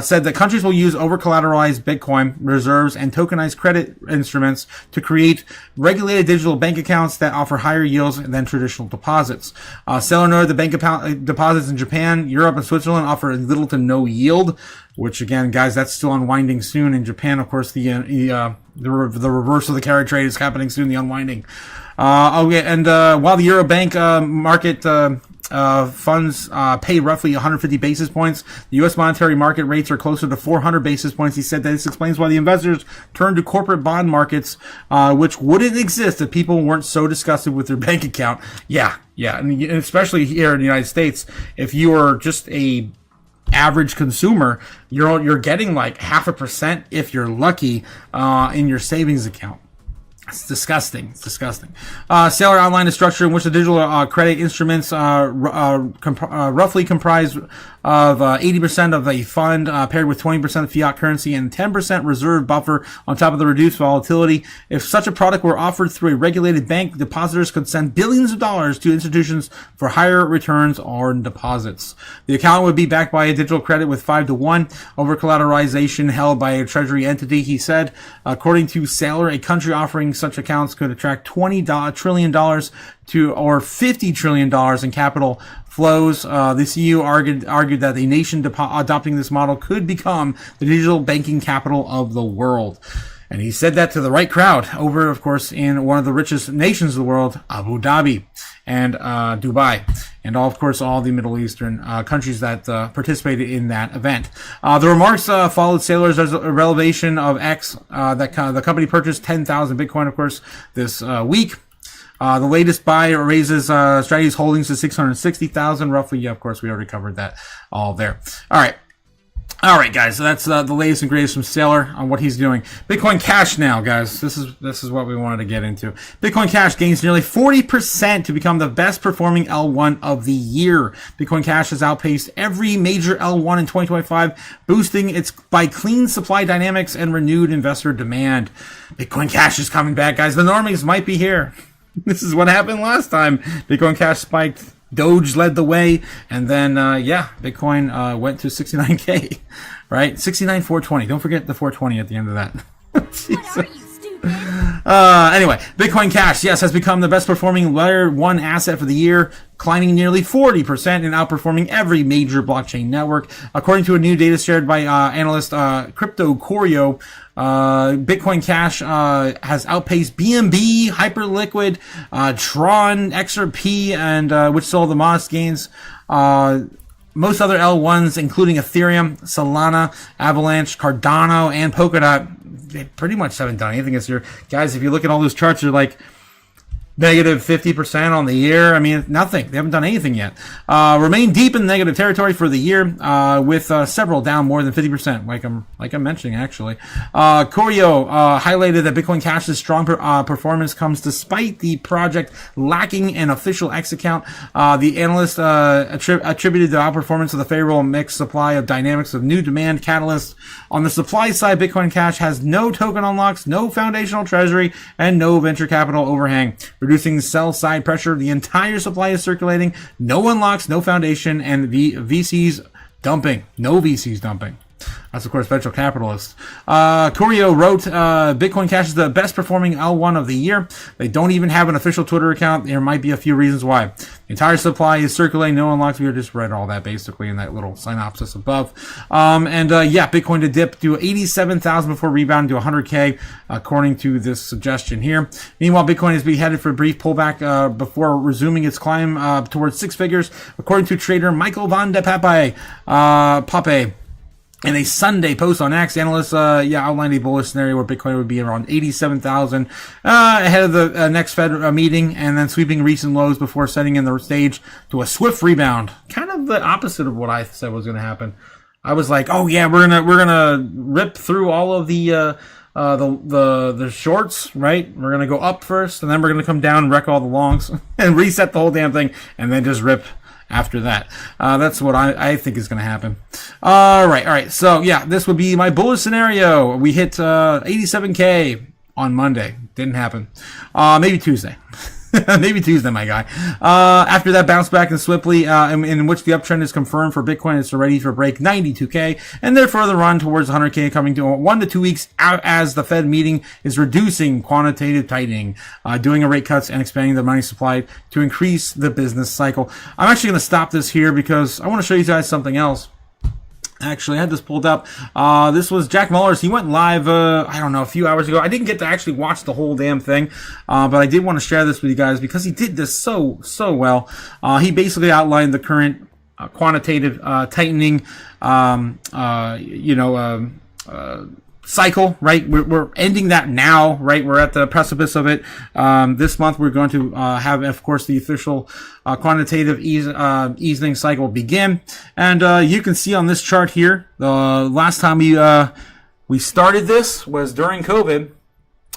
said that countries will use over-collateralized Bitcoin reserves and tokenized credit instruments to create regulated digital bank accounts that offer higher yields than traditional deposits. Saylor noted the bank deposits in Japan, Europe, and Switzerland offer little to no yield, which, again, guys, that's still unwinding soon. In Japan, of course, the reverse of the carry trade is happening soon, the unwinding. While the Eurobank market funds pay roughly 150 basis points, the U.S. monetary market rates are closer to 400 basis points. He said that this explains why the investors turn to corporate bond markets, which wouldn't exist if people weren't so disgusted with their bank account. Yeah, and especially here in the United States, if you are just a average consumer, you're getting like 0.5% if you're lucky in your savings account. It's disgusting. Saylor outlined a structure in which the digital credit instruments roughly comprise of 80% of a fund paired with 20% of fiat currency and 10% reserve buffer on top of the reduced volatility. If such a product were offered through a regulated bank, depositors could send billions of dollars to institutions for higher returns on deposits. The account would be backed by a digital credit with 5-to-1 over collateralization held by a treasury entity, he said. According to Saylor, a country offering such accounts could attract $20 trillion to or $50 trillion in capital flows. The CEO argued that a nation adopting this model could become the digital banking capital of the world. And he said that to the right crowd over, of course, in one of the richest nations of the world, Abu Dhabi and Dubai, and all the Middle Eastern countries that participated in that event. The remarks followed Saylor's revelation of X, that the company purchased 10,000 Bitcoin, of course, this week. The latest buy raises Strategy's holdings to 660,000 roughly. Yeah, of course, we already covered that all there. All right, guys. So that's the latest and greatest from Sailor on what he's doing. Bitcoin Cash now, guys. This is what we wanted to get into. Bitcoin Cash gains nearly 40% to become the best performing L1 of the year. Bitcoin Cash has outpaced every major L1 in 2025, boosting its by clean supply dynamics and renewed investor demand. Bitcoin Cash is coming back, guys. The normies might be here. This is what happened last time. Bitcoin Cash spiked. Doge led the way, and then Bitcoin went to 69K, right? 69,420. Don't forget the 420 at the end of that. Anyway, Bitcoin Cash, yes, has become the best performing layer 1 asset for the year, climbing nearly 40% and outperforming every major blockchain network. According to a new data shared by analyst Crypto Otaku, Bitcoin Cash has outpaced BNB, Hyperliquid, Tron, XRP, and which saw the modest gains. Most other L1s, including Ethereum, Solana, Avalanche, Cardano, and Polkadot, they pretty much haven't done anything this year. Guys, if you look at all those charts, they're like negative 50% on the year. I mean, nothing. They haven't done anything yet. Remain deep in negative territory for the year, with several down more than 50%, like I'm mentioning, actually. Corio highlighted that Bitcoin Cash's strong performance comes despite the project lacking an official X account. The analyst attributed the outperformance of the favorable mixed supply of dynamics of new demand catalysts. On the supply side, Bitcoin Cash has no token unlocks, no foundational treasury, and no venture capital overhang, reducing sell-side pressure. The entire supply is circulating. No unlocks, no foundation, and the VCs dumping. No VCs dumping. That's, of course, venture capitalists. Corio wrote, Bitcoin Cash is the best performing L1 of the year. They don't even have an official Twitter account. There might be a few reasons why. The entire supply is circulating, no unlocks. We just read all that basically in that little synopsis above. Bitcoin to dip to 87,000 before rebounding to 100K, according to this suggestion here. Meanwhile, Bitcoin is being headed for a brief pullback before resuming its climb towards six figures, according to trader Michael Van de Pape. In a Sunday post on X, analysts outlined a bullish scenario where Bitcoin would be around 87,000 ahead of the next Fed meeting, and then sweeping recent lows before setting in the stage to a swift rebound. Kind of the opposite of what I said was going to happen. I was like, oh yeah, we're gonna rip through all of the shorts, right? We're gonna go up first, and then we're gonna come down and wreck all the longs and reset the whole damn thing, and then just rip after that. That's what I think is going to happen. All right. So, yeah, this would be my bullish scenario. We hit 87K on Monday. Didn't happen. Maybe Tuesday. Maybe Tuesday, my guy. After that bounce back and swiftly, in which the uptrend is confirmed for Bitcoin, it's ready for break 92K, and then further run towards 100K, coming to 1 to 2 weeks out as the Fed meeting is reducing quantitative tightening, doing a rate cuts and expanding the money supply to increase the business cycle. I'm actually going to stop this here because I want to show you guys something else. Actually, I had this pulled up. This was Jack Muller's. He went live, a few hours ago. I didn't get to actually watch the whole damn thing, but I did want to share this with you guys because he did this so well. He basically outlined the current quantitative tightening, cycle, right? We're ending that now, right? We're at the precipice of it. This month, we're going to have, of course, the official quantitative easing cycle begin. And you can see on this chart here, the last time we started this was during COVID.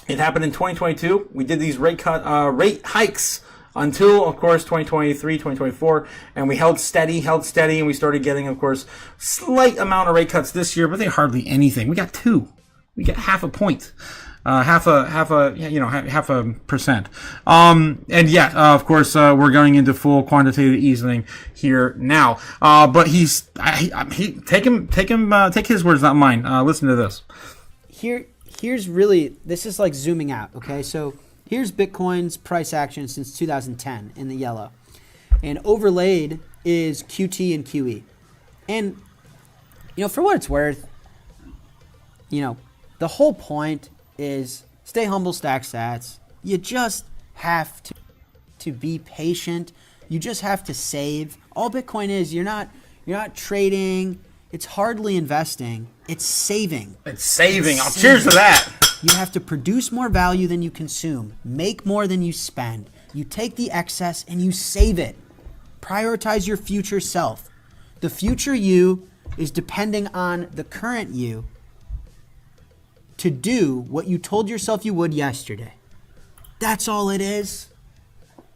It happened in 2022. We did these rate hikes until, of course, 2023, 2024, and we held steady, and we started getting, of course, slight amount of rate cuts this year, but they hardly anything. We got 2. We got half a point, half a percent. Of course, we're going into full quantitative easing here now. But take his words, not mine. Listen to this. Here's really, this is like zooming out. Okay, so here's Bitcoin's price action since 2010 in the yellow, and overlaid is QT and QE, and for what it's worth, the whole point is stay humble, stack sats. You just have to be patient. You just have to save. All Bitcoin is, you're not trading. It's hardly investing. It's saving. It's saving. Cheers to that. You have to produce more value than you consume, make more than you spend. You take the excess and you save it. Prioritize your future self. The future you is depending on the current you to do what you told yourself you would yesterday. That's all it is.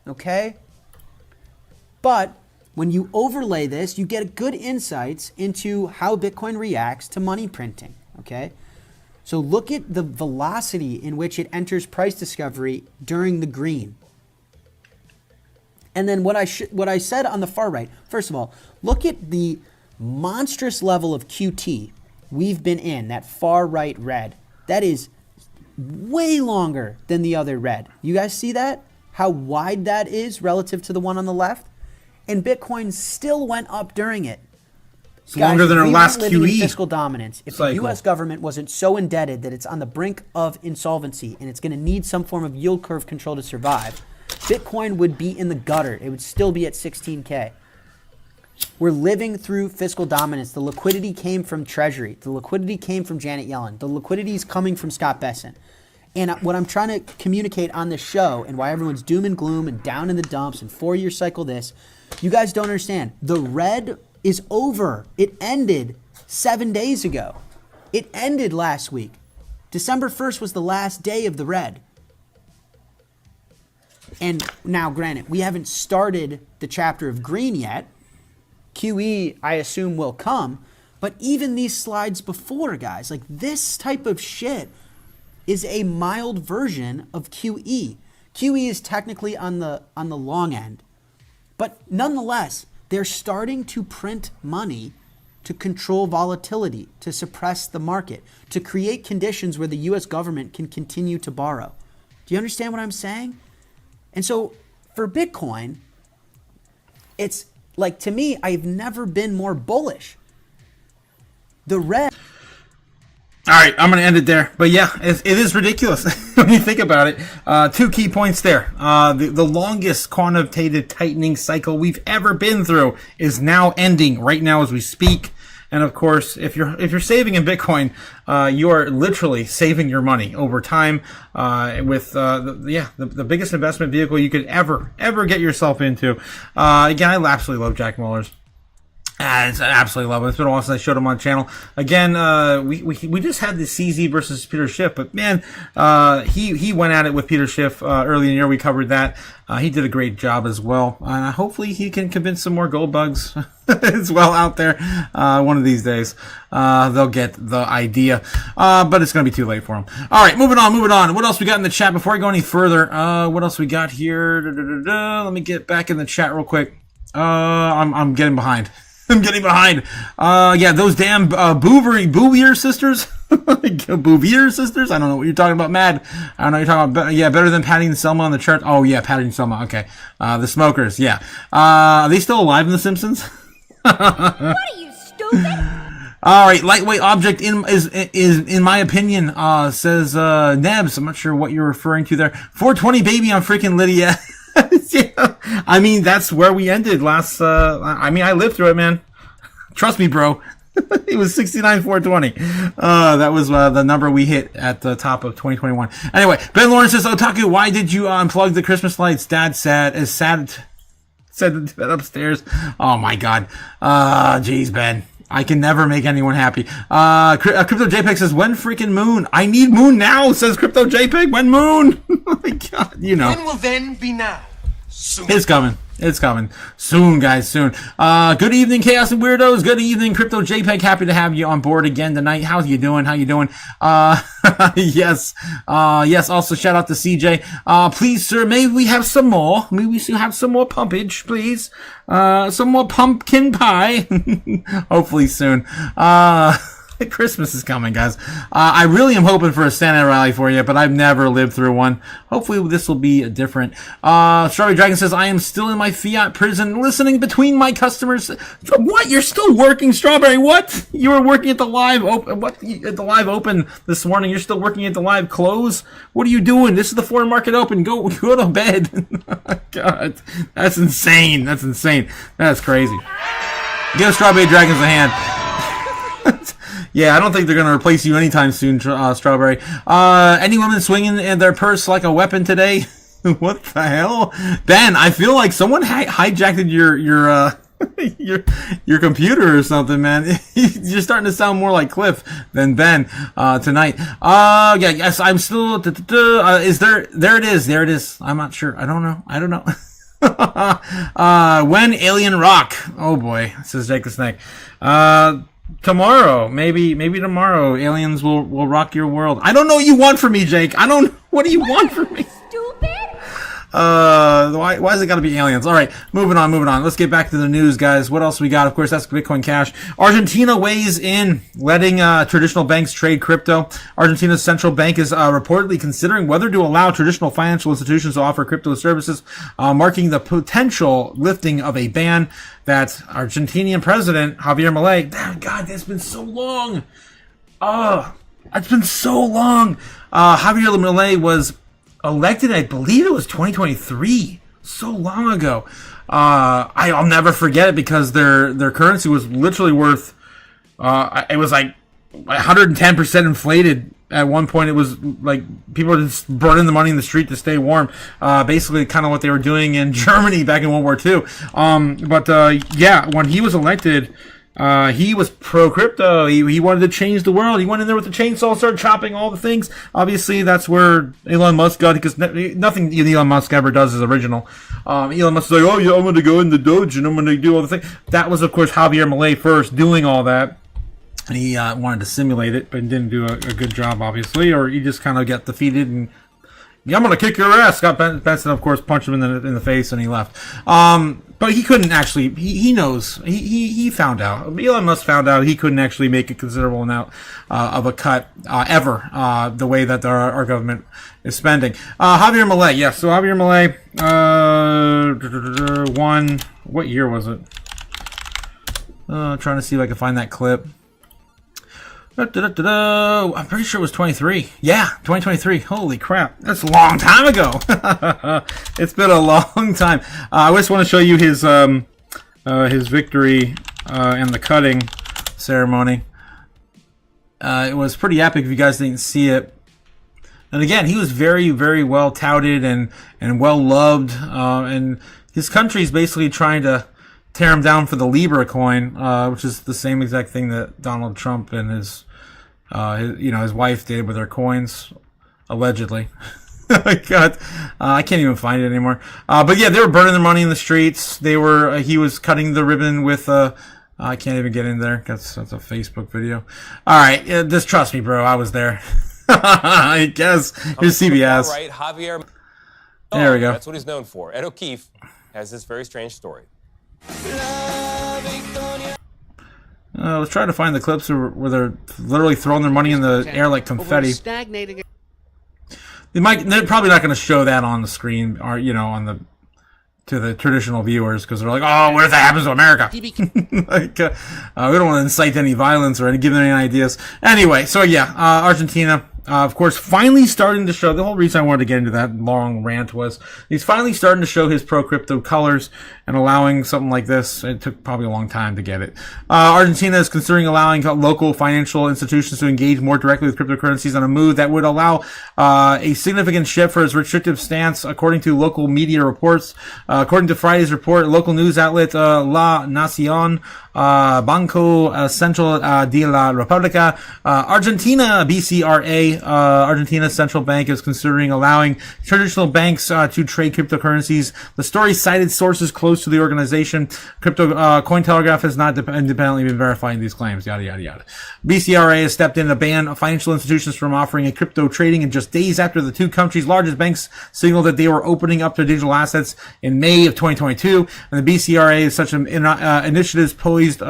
Okay? But when you overlay this, you get good insights into how Bitcoin reacts to money printing. Okay? So look at the velocity in which it enters price discovery during the green. And then what I said on the far right, first of all, look at the monstrous level of QT we've been in, that far right red. That is way longer than the other red. You guys see that? How wide that is relative to the one on the left? And Bitcoin still went up during it. It's longer than our last living in QE fiscal dominance. If the U.S. government wasn't so indebted that it's on the brink of insolvency and it's going to need some form of yield curve control to survive, Bitcoin would be in the gutter. It would still be at 16K. We're living through fiscal dominance. The liquidity came from Treasury. The liquidity came from Janet Yellen. The liquidity is coming from Scott Bessent. And what I'm trying to communicate on this show and why everyone's doom and gloom and down in the dumps and 4-year cycle this, you guys don't understand. The red is over. It ended 7 days ago. It ended last week. December 1st was the last day of the red. And now, granted, we haven't started the chapter of green yet. QE, I assume, will come. But even these slides before, guys, like this type of shit is a mild version of QE. QE is technically on the long end. But nonetheless, they're starting to print money to control volatility, to suppress the market, to create conditions where the U.S. government can continue to borrow. Do you understand what I'm saying? And so for Bitcoin, it's like, to me, I've never been more bullish. The red. All right, I'm going to end it there. But yeah, it is ridiculous when you think about it. 2 key points there. The longest quantitative tightening cycle we've ever been through is now ending right now as we speak. And of course, if you're saving in Bitcoin, you are literally saving your money over time with the biggest investment vehicle you could ever get yourself into. Again, I absolutely love Jack Mallers. I absolutely love it. It's been a while since I showed him on the channel. Again, we just had the CZ versus Peter Schiff, but man, he went at it with Peter Schiff early in the year. We covered that. He did a great job as well. Hopefully he can convince some more gold bugs as well out there. One of these days, they'll get the idea. But it's going to be too late for them. All right, moving on. What else we got in the chat before I go any further? What else we got here? Let me get back in the chat real quick. I'm getting behind. Yeah, those damn Bouvier sisters. Bouvier sisters? I don't know what you're talking about, Mad. I don't know what you're talking about. Yeah, better than Patty and Selma on the chart. Oh, yeah, Patty and Selma. Okay. The smokers, yeah. Are they still alive in The Simpsons? What are you, stupid? All right, lightweight object is in my opinion, says Nebs. I'm not sure what you're referring to there. 420 baby on freaking Lydia. Yeah. I mean, that's where we ended last. I lived through it, man. Trust me, bro. It was 69,420. That was the number we hit at the top of 2021. Anyway, Ben Lawrence says, Otaku, why did you unplug the Christmas lights? Dad said that upstairs. Oh my God. Geez, Ben. I can never make anyone happy. Crypto JPEG says, when freaking moon? I need moon now, says Crypto JPEG. When moon? Oh my God, you know. When will then be now? Soon. It's coming. Soon, guys, soon. Good evening, Chaos and Weirdos. Good evening, Crypto JPEG. Happy to have you on board again tonight. How you doing? Yes. Yes, also shout out to CJ. Please, sir, may we have some more? May we have some more pumpage, please? Some more pumpkin pie. Hopefully soon. Christmas is coming, guys. I really am hoping for a Santa rally for you, but I've never lived through one. Hopefully this will be different. Strawberry Dragon says, I am still in my fiat prison listening between my customers. What? You're still working, Strawberry? What? You were working at the live open. What? At the live open this morning. You're still working at the live close? What are you doing? This is the foreign market open. Go to bed. God, that's insane. That's crazy. Give Strawberry Dragons a hand. Yeah, I don't think they're going to replace you anytime soon, Strawberry. Any women swinging in their purse like a weapon today? What the hell, Ben? I feel like someone hijacked your computer or something, man. You're starting to sound more like Cliff than Ben tonight. Yeah, yes, I'm still. Is there? There it is. There it is. I'm not sure. I don't know. When Alien Rock? Oh boy, says Jake the Snake. Tomorrow, maybe tomorrow, aliens will rock your world. I don't know what you want from me, Jake. What do you want from me? Stupid. Why has it got to be aliens? All right, moving on. Let's get back to the news, guys. What else we got? Of course, that's Bitcoin Cash. Argentina weighs in, letting traditional banks trade crypto. Argentina's central bank is reportedly considering whether to allow traditional financial institutions to offer crypto services, marking the potential lifting of a ban that Argentinian President Javier Milei. God, it's been so long. It's been so long. Javier Milei was elected, I believe it was 2023, so long ago. I'll never forget it because their currency was literally worth, it was like 110% inflated. At one point, it was like people were just burning the money in the street to stay warm. Basically, kind of what they were doing in Germany back in World War II. Yeah, when he was elected, he was pro-crypto. He wanted to change the world. He went in there with the chainsaw, started chopping all the things. Obviously, that's where Elon Musk got it, because nothing Elon Musk ever does is original. Elon Musk is like, oh, yeah, I'm going to go in the Doge, and I'm going to do all the things. That was, of course, Javier Milei first doing all that. And he wanted to simulate it, but didn't do a good job, obviously, or he just kind of got defeated and, yeah, I'm going to kick your ass. Scott Benson, of course, punched him in the face, and he left. But he couldn't actually. He knows. He found out. Elon Musk found out he couldn't actually make a considerable amount of a cut ever. The way that our government is spending. Javier Milei, yes. So Javier Milei won. What year was it? Trying to see if I can find that clip. I'm pretty sure it was 23. Yeah, 2023. Holy crap. That's a long time ago. It's been a long time. I just want to show you his victory and the cutting ceremony. It was pretty epic if you guys didn't see it. And again, he was very, very well touted and well loved. And his country is basically trying to tear him down for the Libra coin, which is the same exact thing that Donald Trump and his wife did with their coins, allegedly. God, I can't even find it anymore. But yeah, they were burning their money in the streets. He was cutting the ribbon with I can't even get in there. That's a Facebook video. All right, just trust me, bro. I was there. I guess here's CBS. All right, Javier. There we go. That's what he's known for. Ed O'Keefe has this very strange story. Let's try to find the clips where they're literally throwing their money in the air like confetti. They're probably not going to show that on the screen, or to the traditional viewers, because they're like, oh, what if that happens to America? Like, we don't want to incite any violence or give them any ideas. Anyway, so yeah, Argentina. Of course, finally starting to show, the whole reason I wanted to get into that long rant was he's finally starting to show his pro-crypto colors and allowing something like this. It took probably a long time to get it. Argentina is considering allowing local financial institutions to engage more directly with cryptocurrencies on a move that would allow a significant shift for its restrictive stance, according to local media reports. According to Friday's report, local news outlet La Nación, Banco Central de la República, Argentina, BCRA, Argentina's central bank is considering allowing traditional banks to trade cryptocurrencies. The story cited sources close to the organization. Cointelegraph has not independently been verifying these claims. Yada, yada, yada. BCRA has stepped in to ban financial institutions from offering a crypto trading in just days after the two countries' largest banks signaled that they were opening up their digital assets in May of 2022. And the BCRA is such an initiatives posed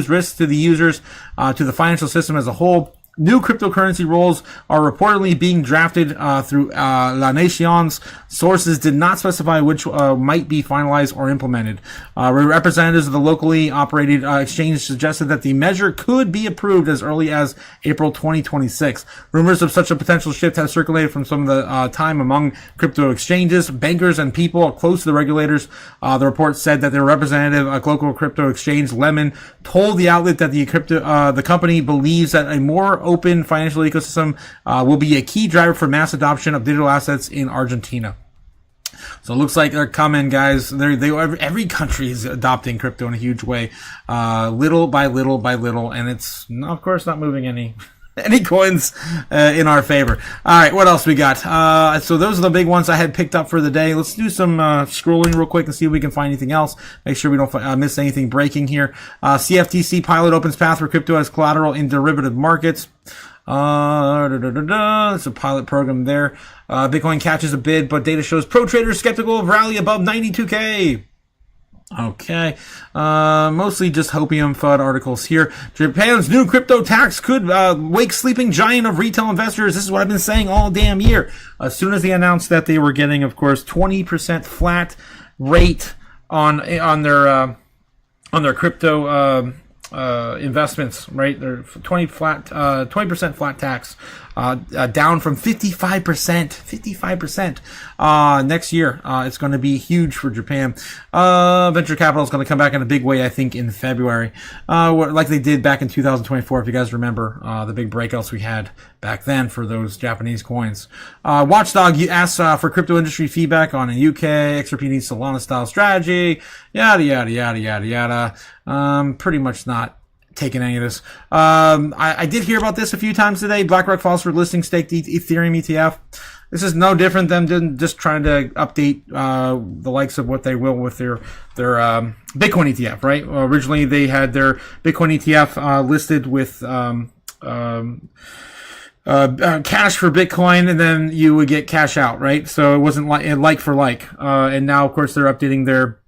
risks to the users, to the financial system as a whole. New cryptocurrency rules are reportedly being drafted through La Nacion's. Sources did not specify which might be finalized or implemented. Representatives of the locally operated exchange suggested that the measure could be approved as early as April 2026. Rumors of such a potential shift have circulated from some of the time among crypto exchanges, bankers, and people close to the regulators. The report said that their representative, a local crypto exchange, Lemon, told the outlet that the company believes that a more open financial ecosystem will be a key driver for mass adoption of digital assets in Argentina. So it looks like they're coming, guys. Every country is adopting crypto in a huge way, little by little by little, and it's of course not moving any coins in our favor. All right, what else we got? So those are the big ones I had picked up for the day. Let's do some scrolling real quick and see if we can find anything else. Make sure we don't miss anything breaking here. CFTC pilot opens path for crypto as collateral in derivative markets. It's a pilot program there. Bitcoin catches a bid, but data shows pro traders skeptical of rally above 92K. Okay, mostly just hopium FUD articles here. Japan's new crypto tax could wake sleeping giant of retail investors. This is what I've been saying all damn year. As soon as they announced that they were getting, of course, 20% flat rate on their crypto investments, right? They're 20% flat tax, down from 55%. Next year, it's going to be huge for Japan. Venture capital is going to come back in a big way, I think, in February, like they did back in 2024. If you guys remember, the big breakouts we had back then for those Japanese coins. Watchdog asks for crypto industry feedback on a UK XRP needs Solana style strategy. Yada yada yada yada yada. Pretty much not taking any of this. I did hear about this a few times today. BlackRock falls for listing staked Ethereum ETF. This is no different than just trying to update the likes of what they will with their Bitcoin ETF, right? Originally, they had their Bitcoin ETF listed with cash for Bitcoin, and then you would get cash out, right? So it wasn't like for like. And now, of course, they're updating their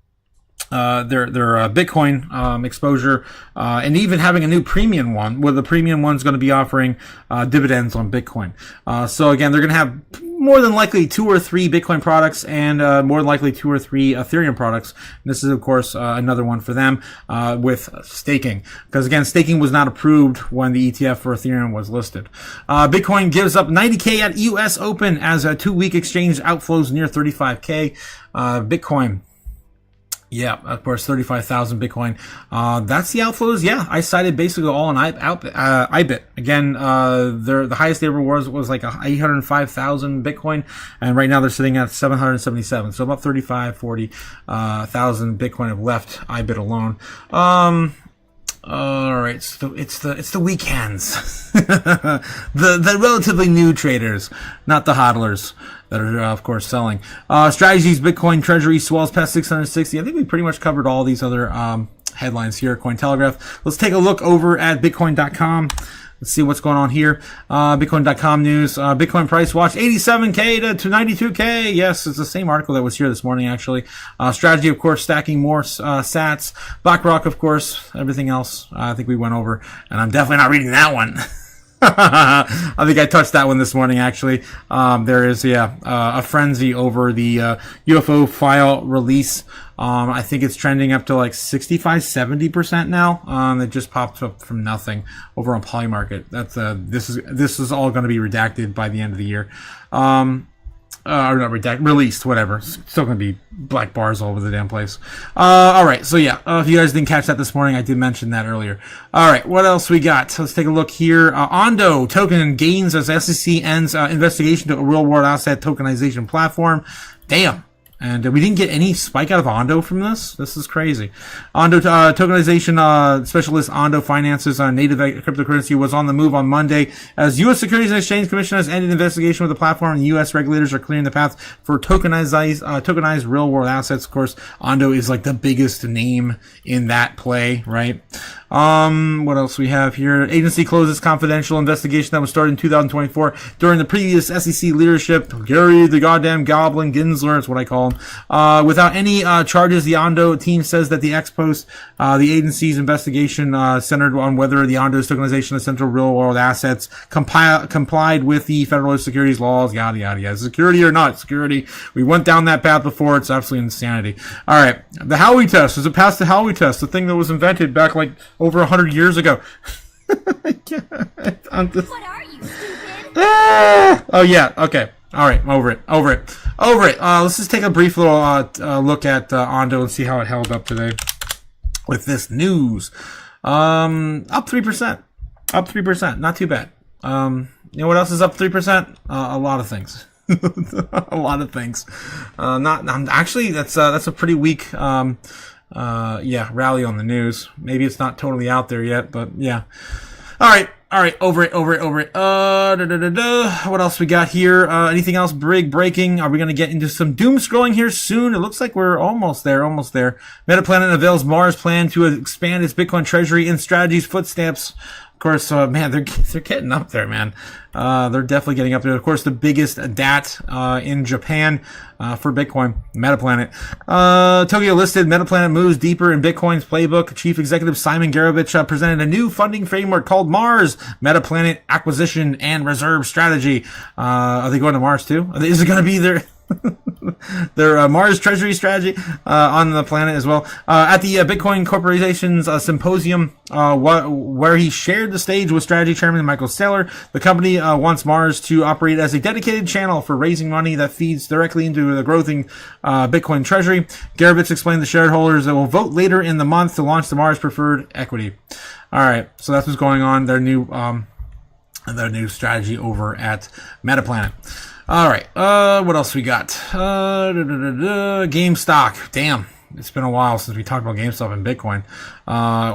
Bitcoin exposure, and even having a new premium one, where the premium one's going to be offering dividends on Bitcoin. So again, they're going to have more than likely 2 or 3 Bitcoin products and more than likely 2 or 3 Ethereum products. And this is, of course, another one for them with staking. Because, again, staking was not approved when the ETF for Ethereum was listed. Bitcoin gives up 90K at U.S. Open as a 2-week exchange outflows near 35K. Bitcoin. Yeah, of course, 35,000 Bitcoin. That's the outflows. Yeah, I cited basically all on IBIT. Again, the highest they ever was like 805,000 Bitcoin, and right now they're sitting at 777. So about 40,000 Bitcoin have left IBIT alone. All right, so it's the weekends, the relatively new traders, not the hodlers that are of course selling. Strategies Bitcoin Treasury swells past 660. I think we pretty much covered all these other headlines here. Cointelegraph. Let's take a look over at Bitcoin.com. Let's see what's going on here. Bitcoin.com news. Bitcoin price watch 87K to 92K. Yes, it's the same article that was here this morning, actually. Strategy, of course, stacking more sats. BlackRock, of course. Everything else, I think we went over. And I'm definitely not reading that one. I think I touched that one this morning, actually. There is, a frenzy over the UFO file release. I think it's trending up to like 65-70% now. It just popped up from nothing over on Polymarket. That's this is all going to be redacted by the end of the year. Or not redacted, released, whatever. It's still going to be black bars all over the damn place. All right, so yeah, if you guys didn't catch that this morning, I did mention that earlier. All right, what else we got? So let's take a look here. Ondo token gains as SEC ends investigation to a real-world asset tokenization platform. Damn. And we didn't get any spike out of Ondo from this. This is crazy. Ondo tokenization specialist Ondo Finance's native cryptocurrency was on the move on Monday as U.S. Securities and Exchange Commission has ended investigation with the platform, and U.S. regulators are clearing the path for tokenized real-world assets. Of course, Ondo is like the biggest name in that play, right? What else we have here? Agency closes confidential investigation that was started in 2024 during the previous SEC leadership. Gary the goddamn Goblin Ginsler is what I call him. Without any charges, the Ondo team says that the ex-post, the agency's investigation centered on whether the Ondo's tokenization of central real-world assets complied with the federal securities laws, yada, yada, yada. Security or not security. We went down that path before. It's absolutely insanity. All right. The Howey test. Does it pass the Howey test? The thing that was invented back like over 100 years ago. What are you, stupid? Oh yeah, okay. All right, over it. Let's just take a brief little look at Ondo and see how it held up today with this news. Up 3%. Not too bad. You know what else is up 3%? A lot of things. A lot of things. Actually, that's a pretty weak, rally on the news. Maybe it's not totally out there yet, but yeah. All right, over it. What else we got here? Anything else breaking? Are we going to get into some doom scrolling here soon? It looks like we're almost there. Metaplanet unveils Mars plan to expand its Bitcoin treasury in strategy's footsteps. Of course, man, they're getting up there, man. They're definitely getting up there. Of course, the biggest DAT in Japan for Bitcoin, Metaplanet. Tokyo listed Metaplanet moves deeper in Bitcoin's playbook. Chief Executive Simon Garovich presented a new funding framework called Mars, Metaplanet Acquisition and Reserve Strategy. Are they going to Mars too? Is it going to be their Mars Treasury strategy on the planet as well? At the Bitcoin Corporation's symposium, where he shared the stage with strategy chairman Michael Saylor, the company wants Mars to operate as a dedicated channel for raising money that feeds directly into the growing Bitcoin treasury. Garovich explained the shareholders that will vote later in the month to launch the Mars preferred equity. All right, so that's what's going on. Their new strategy over at Metaplanet. All right, what else we got? GameStop. Damn, it's been a while since we talked about GameStop and Bitcoin,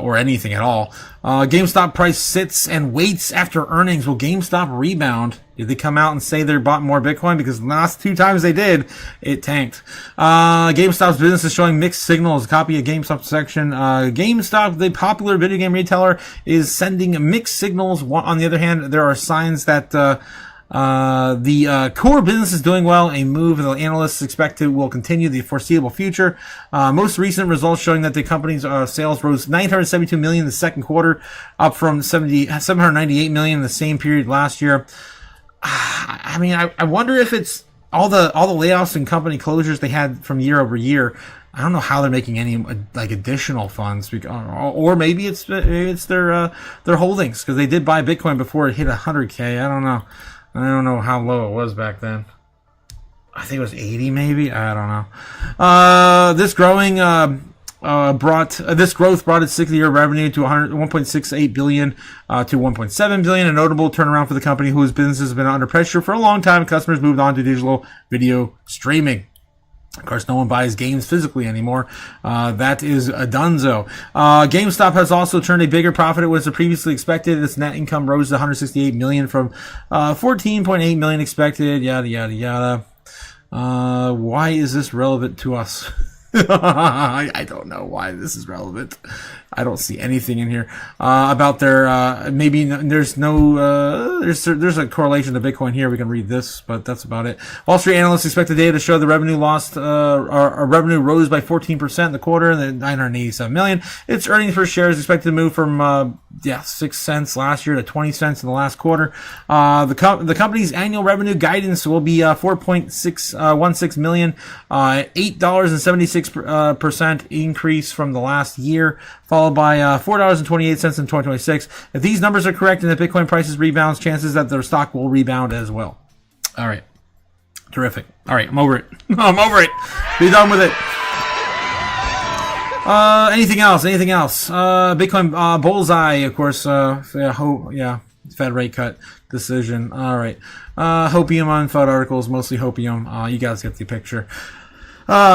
or anything at all. GameStop price sits and waits after earnings. Will GameStop rebound? Did they come out and say they bought more Bitcoin? Because the last 2 times they did, it tanked. GameStop's business is showing mixed signals. Copy of GameStop section. GameStop, the popular video game retailer, is sending mixed signals. On the other hand, there are signs that the core business is doing well, a move the analysts expect will continue the foreseeable future. Most recent results showing that the company's sales rose $972 million in the second quarter, up from $798 million in the same period last year. I mean, I wonder if it's all the layoffs and company closures they had from year over year. I don't know how they're making any additional funds, or maybe it's their holdings, because they did buy Bitcoin before it hit 100K. I don't know how low it was back then. I think it was 80, maybe. I don't know. This growth brought its 6-year revenue to 1.68 billion to 1.7 billion. A notable turnaround for the company, whose business has been under pressure for a long time. Customers moved on to digital video streaming. Of course, no one buys games physically anymore. That is a donezo. GameStop has also turned a bigger profit than was previously expected. Its net income rose to 168 million from 14.8 million expected. Yada yada yada. Why is this relevant to us? I don't know why this is relevant. I don't see anything in here about their maybe there's a correlation to Bitcoin here. We can read this, but that's about it. Wall Street analysts expect the data to show the revenue revenue rose by 14% in the quarter, and 987 million. Its earnings per share is expected to move from 6 cents last year to 20 cents in the last quarter. The company's annual revenue guidance will be 4.616 million, $8.76% increase from the last year, followed by $4.28 in 2026. If these numbers are correct and the Bitcoin prices rebounds, chances that their stock will rebound as well. All right. Terrific. All right, I'm over it. I'm over it. Be done with it. Anything else? Bitcoin bullseye, of course. Fed rate cut decision. All right. Hopium on FUD articles, mostly Hopium. You guys get the picture.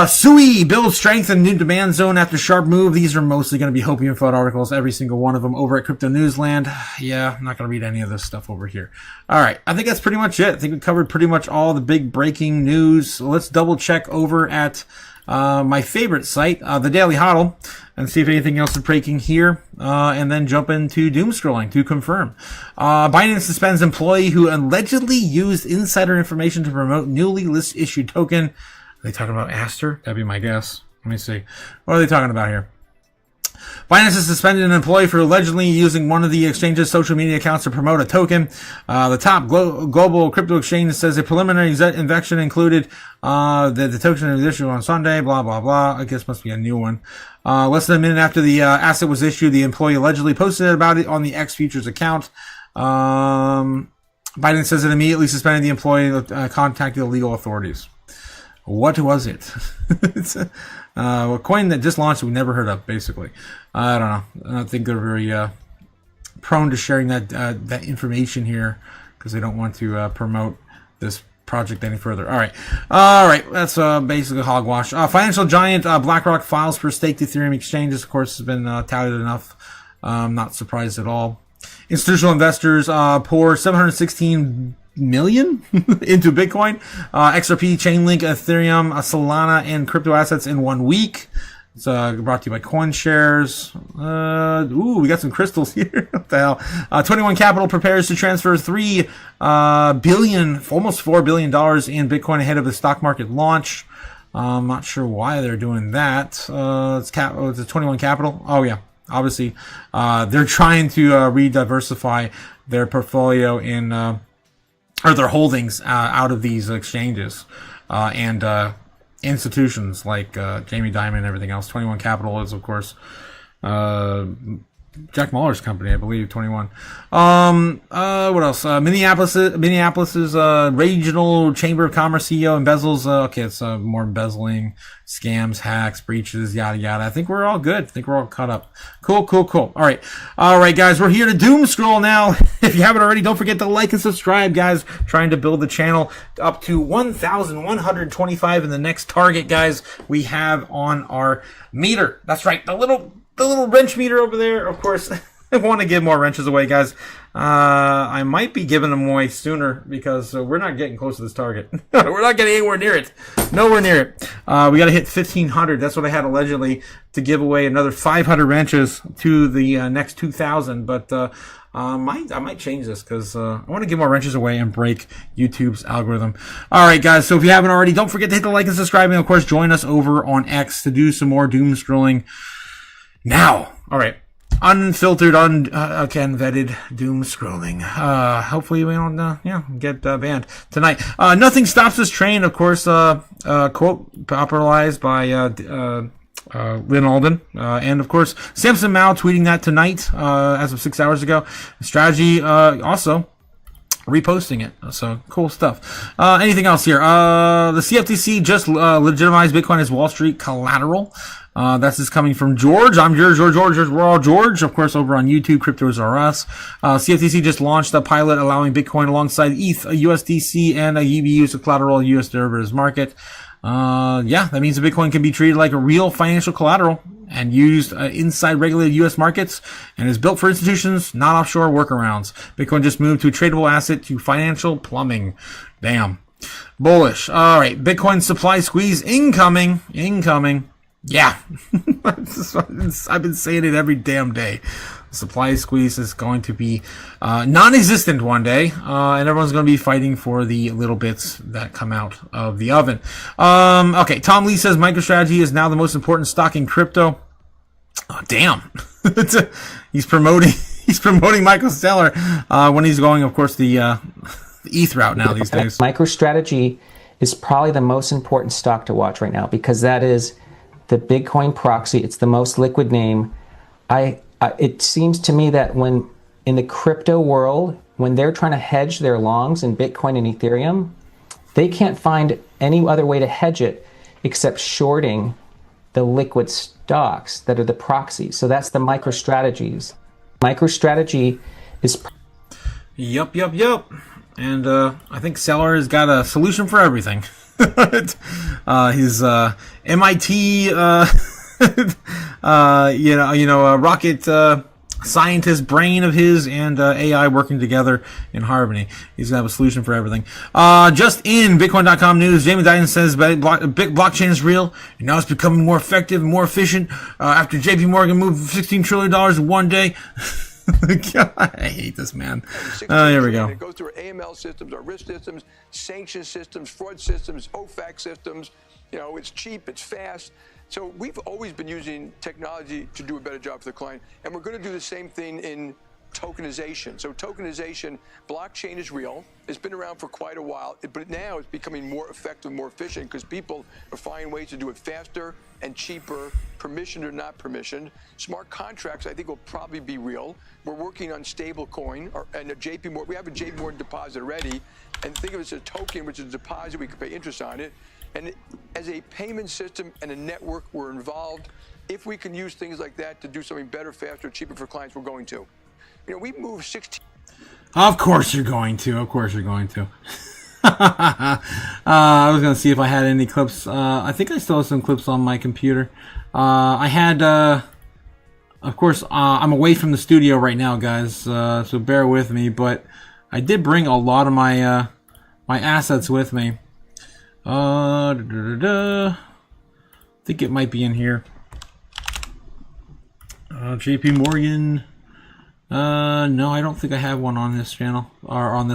Sui builds strength in new demand zone after sharp move. These are mostly going to be Hopium FUD articles, every single one of them over at Crypto Newsland. Yeah, I'm not going to read any of this stuff over here. All right, I think that's pretty much it. I think we covered pretty much all the big breaking news. So let's double check over at my favorite site, the Daily HODL, and see if anything else is breaking here, and then jump into doom scrolling to confirm. Binance suspends employee who allegedly used insider information to promote newly issued token. Are they talking about Aster? That'd be my guess. Let me see. What are they talking about here? Binance has suspended an employee for allegedly using one of the exchange's social media accounts to promote a token. The top global crypto exchange says a preliminary investigation included that the token was issued on Sunday, blah, blah, blah. I guess must be a new one. Less than a minute after the asset was issued, the employee allegedly posted about it on the X Futures account. Binance says it immediately suspended the employee and contacted the legal authorities. What was it? It's a coin that just launched we never heard of, basically. I don't know. I don't think they're very prone to sharing that information here because they don't want to promote this project any further. All right. That's basically hogwash. Financial giant BlackRock files for staked Ethereum exchanges. Of course, has been touted enough. Not surprised at all. Institutional investors pour 716 million into Bitcoin, XRP, Chainlink, Ethereum, Solana, and crypto assets in 1 week. It's brought to you by CoinShares. We got some crystals here. What the hell? 21 Capital prepares to transfer $3 billion, almost $4 billion in Bitcoin ahead of the stock market launch. I'm not sure why they're doing that. It's 21 Capital. Oh yeah, obviously they're trying to re-diversify their portfolio in or their holdings out of these exchanges and institutions like Jamie Dimon and everything else. 21 Capital is, of course, Jack Mahler's company, I believe. 21. What else? Minneapolis's regional chamber of commerce CEO embezzles. Okay, it's more embezzling, scams, hacks, breaches, yada yada. I think we're all good. I think we're all caught up. Cool. All right, guys, we're here to doom scroll now. If you haven't already, don't forget to like and subscribe, guys. Trying to build the channel up to 1,125 in the next target, guys. We have on our meter. That's right, the little wrench meter over there. Of course, I want to give more wrenches away, guys. I might be giving them away sooner because we're not getting close to this target. We're not getting anywhere near it. Nowhere near it. We got to hit 1,500. That's what I had allegedly to give away another 500 wrenches to the next 2,000. But I might change this because I want to give more wrenches away and break YouTube's algorithm. All right, guys. So if you haven't already, don't forget to hit the like and subscribe. And, of course, join us over on X to do some more doom scrolling. Now, all right, unfiltered, unvetted doom scrolling. Hopefully we don't, get banned tonight. Nothing stops this train, of course. Quote popularized by Lynn Alden, and of course Samson Mao tweeting that tonight, as of 6 hours ago. Strategy also reposting it. So cool stuff. Anything else here? The CFTC just legitimized Bitcoin as Wall Street collateral. That's just coming from George. I'm George. We're all George. Of course, over on YouTube, Cryptos Are Us. CFTC just launched a pilot allowing Bitcoin alongside ETH, USDC, and a EBU as collateral U.S. derivatives market. That means that Bitcoin can be treated like a real financial collateral and used inside regulated U.S. markets and is built for institutions, not offshore workarounds. Bitcoin just moved to a tradable asset to financial plumbing. Damn. Bullish. All right. Bitcoin supply squeeze incoming. Yeah. I've been saying it every damn day. Supply squeeze is going to be non-existent one day, and everyone's going to be fighting for the little bits that come out of the oven. Okay, Tom Lee says MicroStrategy is now the most important stock in crypto. Oh, damn. He's promoting Michael Saylor when he's going, of course, the ETH route now these days. MicroStrategy is probably the most important stock to watch right now because that is the Bitcoin proxy. It's the most liquid name. It seems to me that when in the crypto world, when they're trying to hedge their longs in Bitcoin and Ethereum, they can't find any other way to hedge it except shorting the liquid stocks that are the proxies. So that's the MicroStrategies. MicroStrategy is... Yup. And I think Seller has got a solution for everything. His MIT, rocket scientist brain of his and AI working together in harmony. He's gonna have a solution for everything. Just in Bitcoin.com news, Jamie Dimon says blockchain is real and now it's becoming more effective and more efficient after JP Morgan moved $16 trillion in one day. God, I hate this, man. Here we go. It goes through our AML systems, our risk systems, sanction systems, fraud systems, OFAC systems. It's cheap, it's fast. So we've always been using technology to do a better job for the client, and we're going to do the same thing in tokenization. So tokenization, blockchain is real. It's been around for quite a while, but now it's becoming more effective, more efficient because people are finding ways to do it faster and cheaper, permissioned or not permissioned. Smart contracts, I think, will probably be real. We're working on stable coin and a JP Morgan. We have a JP Morgan deposit already, and think of it as a token, which is a deposit. We can pay interest on it. And as a payment system and a network, we're involved. If we can use things like that to do something better, faster, cheaper for clients, we're going to. We moved 16. Of course you're going to. I was gonna see if I had any clips. I think I still have some clips on my computer. I had, of course, I'm away from the studio right now, guys, so bear with me. But I did bring a lot of my my assets with me. I think it might be in here. JP Morgan. No, I don't think I have one on this channel or on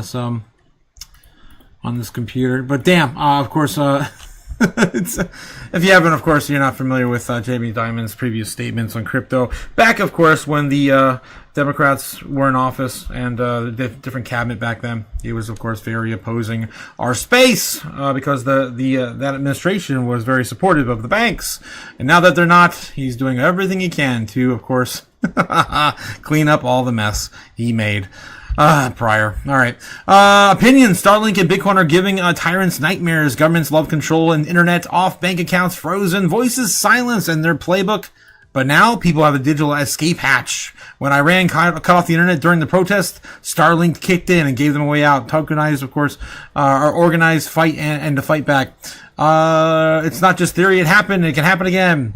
this computer. But damn, of course, it's, if you haven't, of course, you're not familiar with Jamie Dimon's previous statements on crypto. Back, of course, when the Democrats were in office and the different cabinet back then, he was, of course, very opposing our space because that administration was very supportive of the banks. And now that they're not, he's doing everything he can to, of course, clean up all the mess he made. Prior. All right. Opinions. Starlink and Bitcoin are giving tyrants nightmares. Governments love control and internet off. Bank accounts frozen. Voices silenced in their playbook. But now people have a digital escape hatch. When Iran cut off the internet during the protest, Starlink kicked in and gave them a way out. Tokenized, of course, or organized fight and to fight back. It's not just theory. It happened. It can happen again.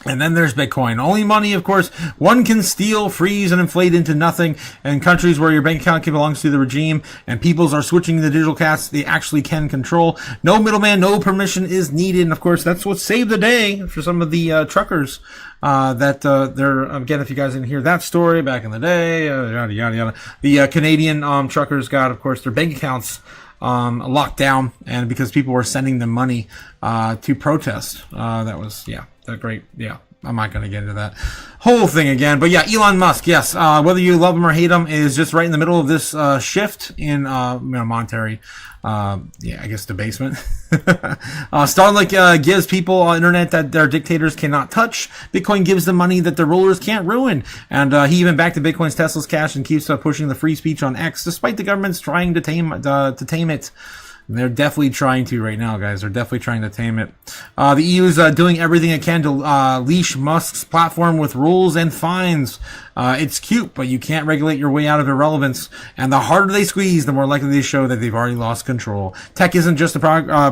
And then there's Bitcoin. Only money, of course, one can steal, freeze, and inflate into nothing. And countries where your bank account belongs to the regime and peoples are switching to the digital cash they actually can control. No middleman, no permission is needed. And, of course, that's what saved the day for some of the truckers they're, again, if you guys didn't hear that story back in the day, yada, yada, yada. The Canadian truckers got, of course, their bank accounts locked down, and because people were sending them money to protest. That was, yeah. Great, yeah. I'm not going to get into that whole thing again, but yeah, Elon Musk, yes. Whether you love him or hate him, is just right in the middle of this shift in monetary, I guess, debasement. Starlink gives people on internet that their dictators cannot touch. Bitcoin gives them money that their rulers can't ruin, and he even backed the Bitcoin's Tesla's cash and keeps pushing the free speech on X, despite the government's trying to tame it. They're definitely trying to right now, guys. They're definitely trying to tame it. The EU is doing everything it can to leash Musk's platform with rules and fines. It's cute, but you can't regulate your way out of irrelevance. And the harder they squeeze, the more likely they show that they've already lost control. Tech isn't just a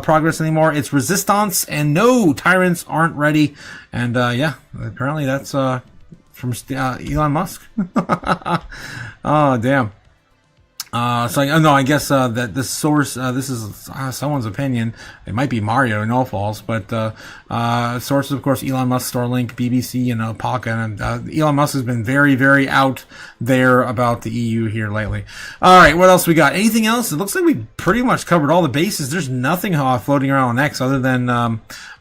progress anymore. It's resistance. And no, tyrants aren't ready. And yeah, apparently that's from Elon Musk. Oh, damn. No, I guess that this source, this is someone's opinion. It might be Mario, no false, but sources, of course, Elon Musk, Starlink, BBC, and Alpaca. And Elon Musk has been very, very out there about the EU here lately. All right, what else we got? Anything else? It looks like we pretty much covered all the bases. There's nothing floating around on X other than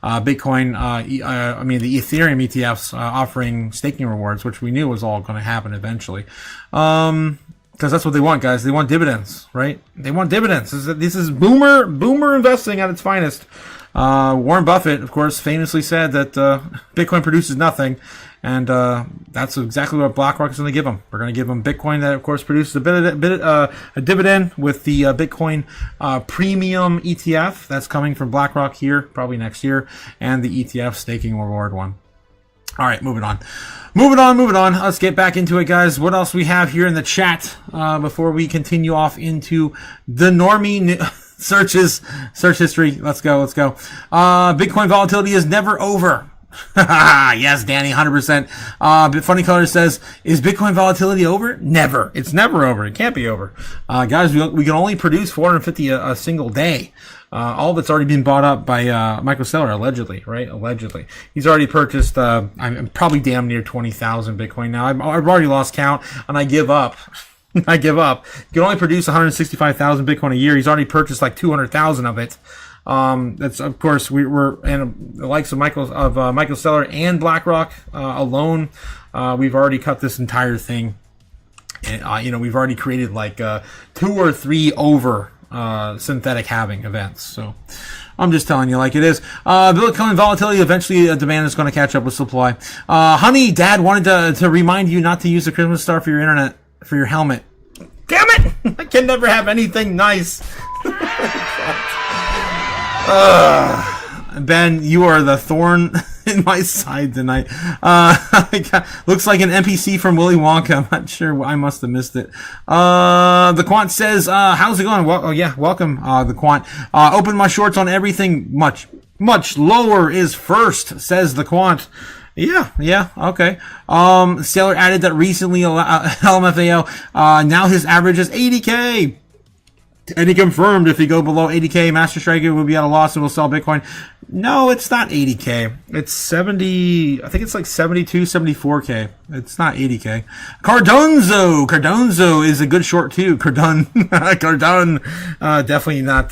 Bitcoin. The Ethereum ETFs offering staking rewards, which we knew was all going to happen eventually. Because that's what they want, guys. They want dividends, right? They want dividends. This is boomer investing at its finest. Warren Buffett, of course, famously said that Bitcoin produces nothing, and that's exactly what BlackRock is going to give them. We're going to give them Bitcoin that, of course, produces a dividend with the Bitcoin Premium ETF that's coming from BlackRock here, probably next year, and the ETF staking reward one. All right, moving on. Let's get back into it, guys. What else we have here in the chat before we continue off into the normie search history? Let's go. Bitcoin volatility is never over. Yes, Danny, 100%. But Funny Color says, is Bitcoin volatility over? Never. It's never over. It can't be over. Guys, we can only produce 450 a single day. All that's already been bought up by Michael Saylor, allegedly, right? Allegedly. He's already purchased, I'm probably damn near 20,000 Bitcoin now. I've already lost count, and I give up. You can only produce 165,000 Bitcoin a year. He's already purchased like 200,000 of it. That's, of course, we're in the likes of Michael Saylor and BlackRock alone. We've already cut this entire thing. And, we've already created like 2 or 3 over synthetic halving events. So I'm just telling you like it is. Bitcoin volatility, eventually demand is going to catch up with supply. Honey, Dad wanted to remind you not to use the Christmas star for your internet, for your helmet. Damn it! I can never have anything nice. Ben, you are the thorn in my side tonight. Looks like an NPC from Willy Wonka. I'm not sure. I must have missed it. The Quant says, how's it going? Well, welcome, the Quant. Open my shorts on everything much lower is first, says the Quant. Yeah, okay. Sailor added that recently, LMFAO, now his average is 80K. And he confirmed if you go below 80K, Master Striker will be at a loss and will sell Bitcoin. No, it's not 80K. It's 70, I think it's like 72, 74K. It's not 80K. Cardonzo is a good short too. Cardone, definitely not,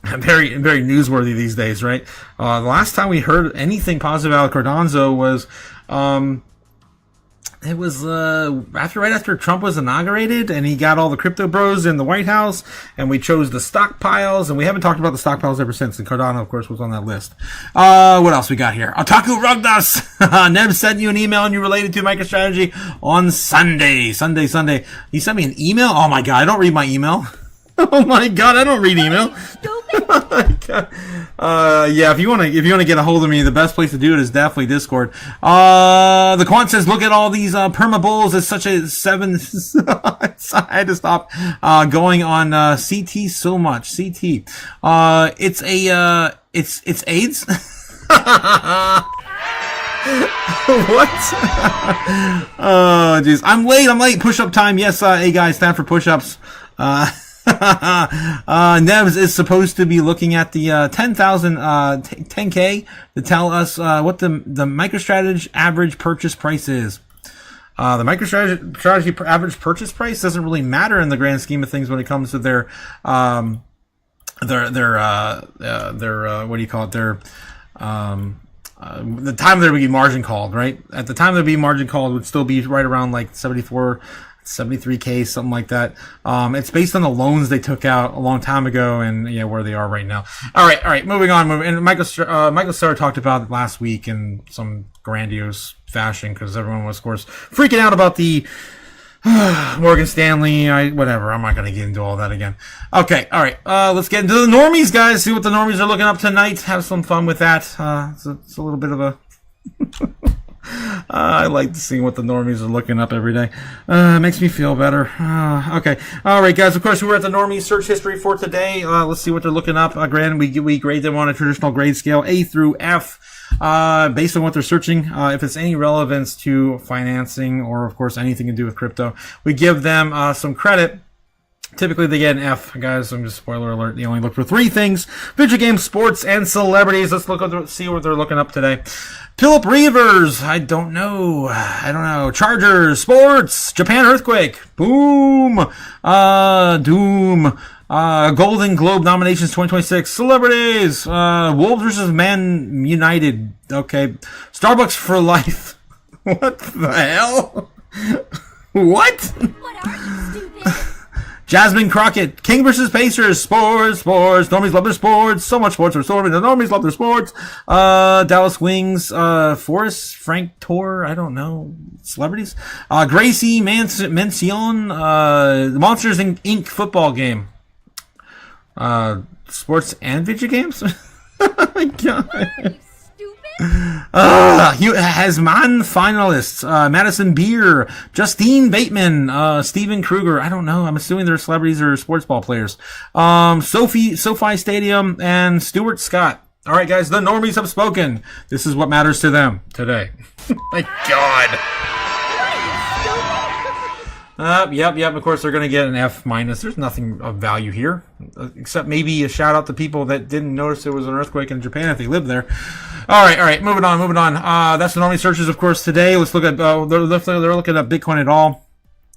very, very newsworthy these days, right? The last time we heard anything positive about Cardonzo was, it was right after Trump was inaugurated, and he got all the crypto bros in the White House, and we chose the stockpiles, and we haven't talked about the stockpiles ever since. And Cardano, of course, was on that list. What else we got here? Otaku Rugdas. Neb sent you an email, and you related to MicroStrategy on Sunday. He sent me an email. Oh my god, I don't read my email. Oh my god, I don't read email. Oh my god. Yeah, if you wanna get a hold of me, the best place to do it is definitely Discord. The Quant says, look at all these perma bulls. It's such a 7. I had to stop going on CT so much. CT. It's AIDS. What? Oh jeez. I'm late. Push up time. Yes, hey guys, time for push ups. Nevs is supposed to be looking at the 10K to tell us what the MicroStrategy average purchase price is. The MicroStrategy average purchase price doesn't really matter in the grand scheme of things when it comes to their what do you call it? Their the time there would be margin called, right? At the time there'd be margin called would still be right around like 73K, something like that. It's based on the loans they took out a long time ago and where they are right now. All right, moving on. And Michael Starr talked about it last week in some grandiose fashion because everyone was, of course, freaking out about the Morgan Stanley, whatever. I'm not going to get into all that again. Okay, all right. Let's get into the normies, guys. See what the normies are looking up tonight. Have some fun with that. It's a little bit of a... I like to see what the normies are looking up every day. It makes me feel better. Okay. All right, guys. Of course, we're at the normies search history for today. Let's see what they're looking up. Granted, we grade them on a traditional grade scale, A through F, based on what they're searching. If it's any relevance to financing or, of course, anything to do with crypto, we give them some credit. Typically, they get an F, guys. I'm just spoiler alert. They only look for 3 things: video games, sports, and celebrities. Let's see what they're looking up today. Philip Reavers. I don't know. Chargers, sports, Japan earthquake, boom, doom, Golden Globe nominations 2026, celebrities, Wolves versus Man United. Okay, Starbucks for life. What the hell? What? What are you, stupid? Jasmine Crockett, King versus Pacers, sports. Normies love their sports. So much sports are stored. The normies love their sports. Dallas Wings, Forrest, Frank Tor, I don't know. Celebrities. Gracie Mencion, the Monsters Inc. football game. Sports and video games? Oh my god. Hasman finalists, Madison Beer, Justine Bateman, Steven Kruger. I don't know. I'm assuming they're celebrities or sports ball players. SoFi Stadium, and Stuart Scott. All right, guys, the normies have spoken. This is what matters to them today. My God. Yep. Of course, they're going to get an F minus. There's nothing of value here, except maybe a shout out to people that didn't notice there was an earthquake in Japan if they lived there. All right. Moving on. That's the normie searches, of course, today. Let's look at, they're looking at Bitcoin at all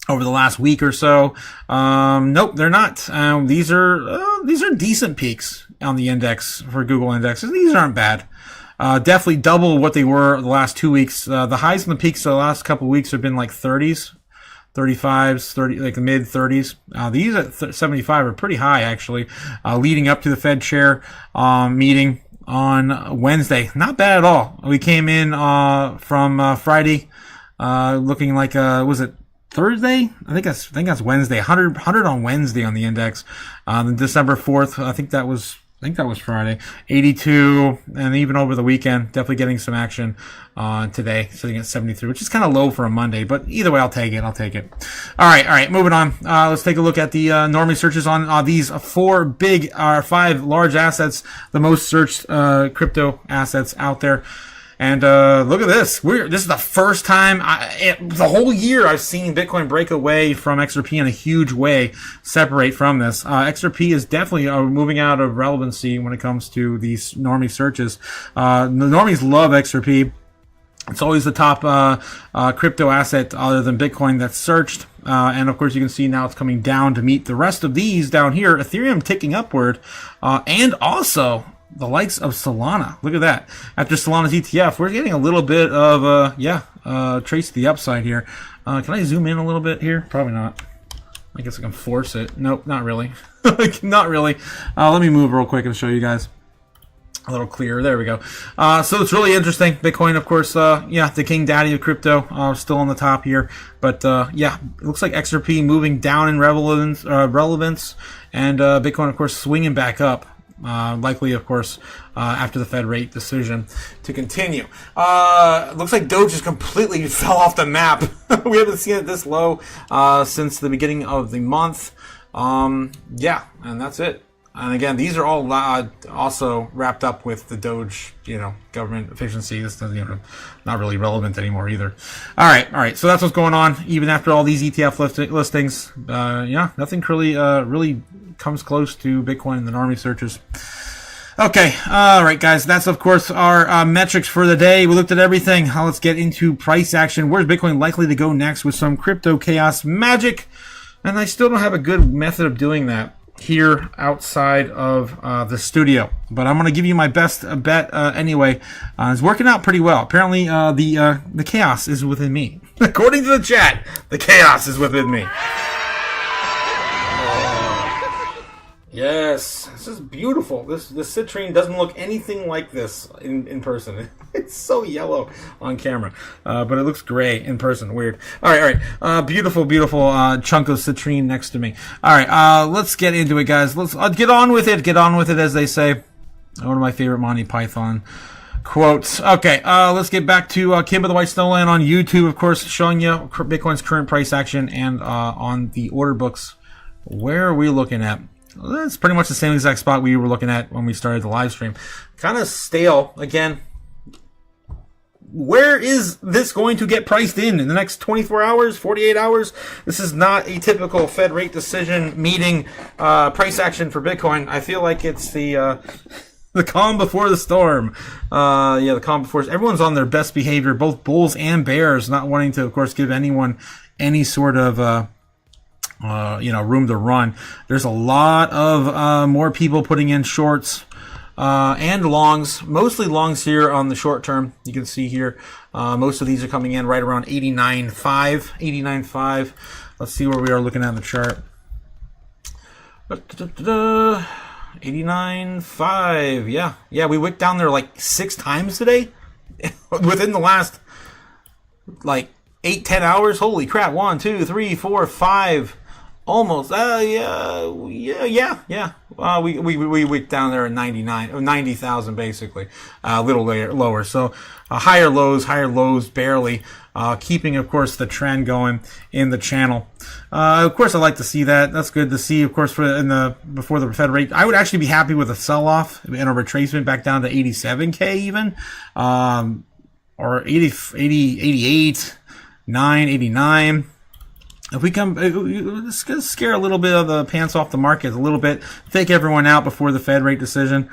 over the last week or so. Nope, they're not. These are decent peaks on the index for Google indexes. These aren't bad. Definitely double what they were the last 2 weeks. The highs and the peaks of the last couple of weeks have been like 30s. 35s, 30, like the mid 30s. These at 75 are pretty high, actually, leading up to the Fed chair meeting on Wednesday. Not bad at all. We came in from Friday looking like, was it Thursday? I think that's Wednesday. 100 on Wednesday on the index. Then December 4th, I think that was I think that was Friday. 82, and even over the weekend, definitely getting some action today, sitting at 73, which is kind of low for a Monday, but either way, I'll take it. All right, moving on. Let's take a look at the normie searches on these five large assets, the most searched crypto assets out there. And look at this. This is the first time the whole year I've seen Bitcoin break away from XRP in a huge way, separate from this. XRP is definitely moving out of relevancy when it comes to these normie searches. The normies love XRP. It's always the top crypto asset other than Bitcoin that's searched. And of course, you can see now it's coming down to meet the rest of these down here. Ethereum ticking upward, and also the likes of Solana. Look at that. After Solana's ETF, we're getting a little bit of, trace to the upside here. Can I zoom in a little bit here? Probably not. I guess I can force it. Nope, not really. Not really. Let me move real quick and show you guys a little clearer. There we go. So it's really interesting. Bitcoin, of course, the king daddy of crypto, still on the top here. But it looks like XRP moving down in relevance, and Bitcoin, of course, swinging back up. Likely, of course, after the Fed rate decision to continue. Looks like Doge just completely fell off the map. We haven't seen it this low since the beginning of the month. And that's it. And again, these are all also wrapped up with the Doge, government efficiency. This is, not really relevant anymore either. All right. So that's what's going on. Even after all these ETF listings, nothing really comes close to Bitcoin in the normie searches. Okay, all right, guys. That's of course our metrics for the day. We looked at everything. Let's get into price action. Where's Bitcoin likely to go next with some crypto chaos magic? And I still don't have a good method of doing that here outside of the studio, but I'm going to give you my best bet anyway. It's working out pretty well. Apparently, the chaos is within me. According to the chat, the chaos is within me. Yes, this is beautiful. This citrine doesn't look anything like this in person. It's so yellow on camera, but it looks gray in person. Weird. All right. Beautiful chunk of citrine next to me. All right, let's get into it, guys. Let's get on with it. Get on with it, as they say. One of my favorite Monty Python quotes. Okay, let's get back to Kim of the White Snowland on YouTube, of course, showing you Bitcoin's current price action, and on the order books. Where are we looking at? It's pretty much the same exact spot we were looking at when we started the live stream. Kind of stale. Again, where is this going to get priced in the next 24 hours, 48 hours? This is not a typical Fed rate decision meeting price action for Bitcoin. I feel like it's the calm before the storm. The calm before. Everyone's on their best behavior, both bulls and bears, not wanting to, of course, give anyone any sort of room to run. There's a lot of more people putting in shorts and longs, mostly longs here on the short term. You can see here, most of these are coming in right around 89.5. Let's see where we are looking at in the chart. 89.5. Yeah, we wicked down there like 6 times today within the last 8-10 hours. Holy crap. 1, 2, 3, 4, 5. Almost. Yeah. We wicked down there at 90,000 basically. A little lower. So higher lows barely. Keeping, of course, the trend going in the channel. Of course, I like to see that. That's good to see. Of course, before the Fed rate, I would actually be happy with a sell-off and a retracement back down to 87K even, or 88, 9, 89. If we come, it's going to scare a little bit of the pants off the market, a little bit, fake everyone out before the Fed rate decision.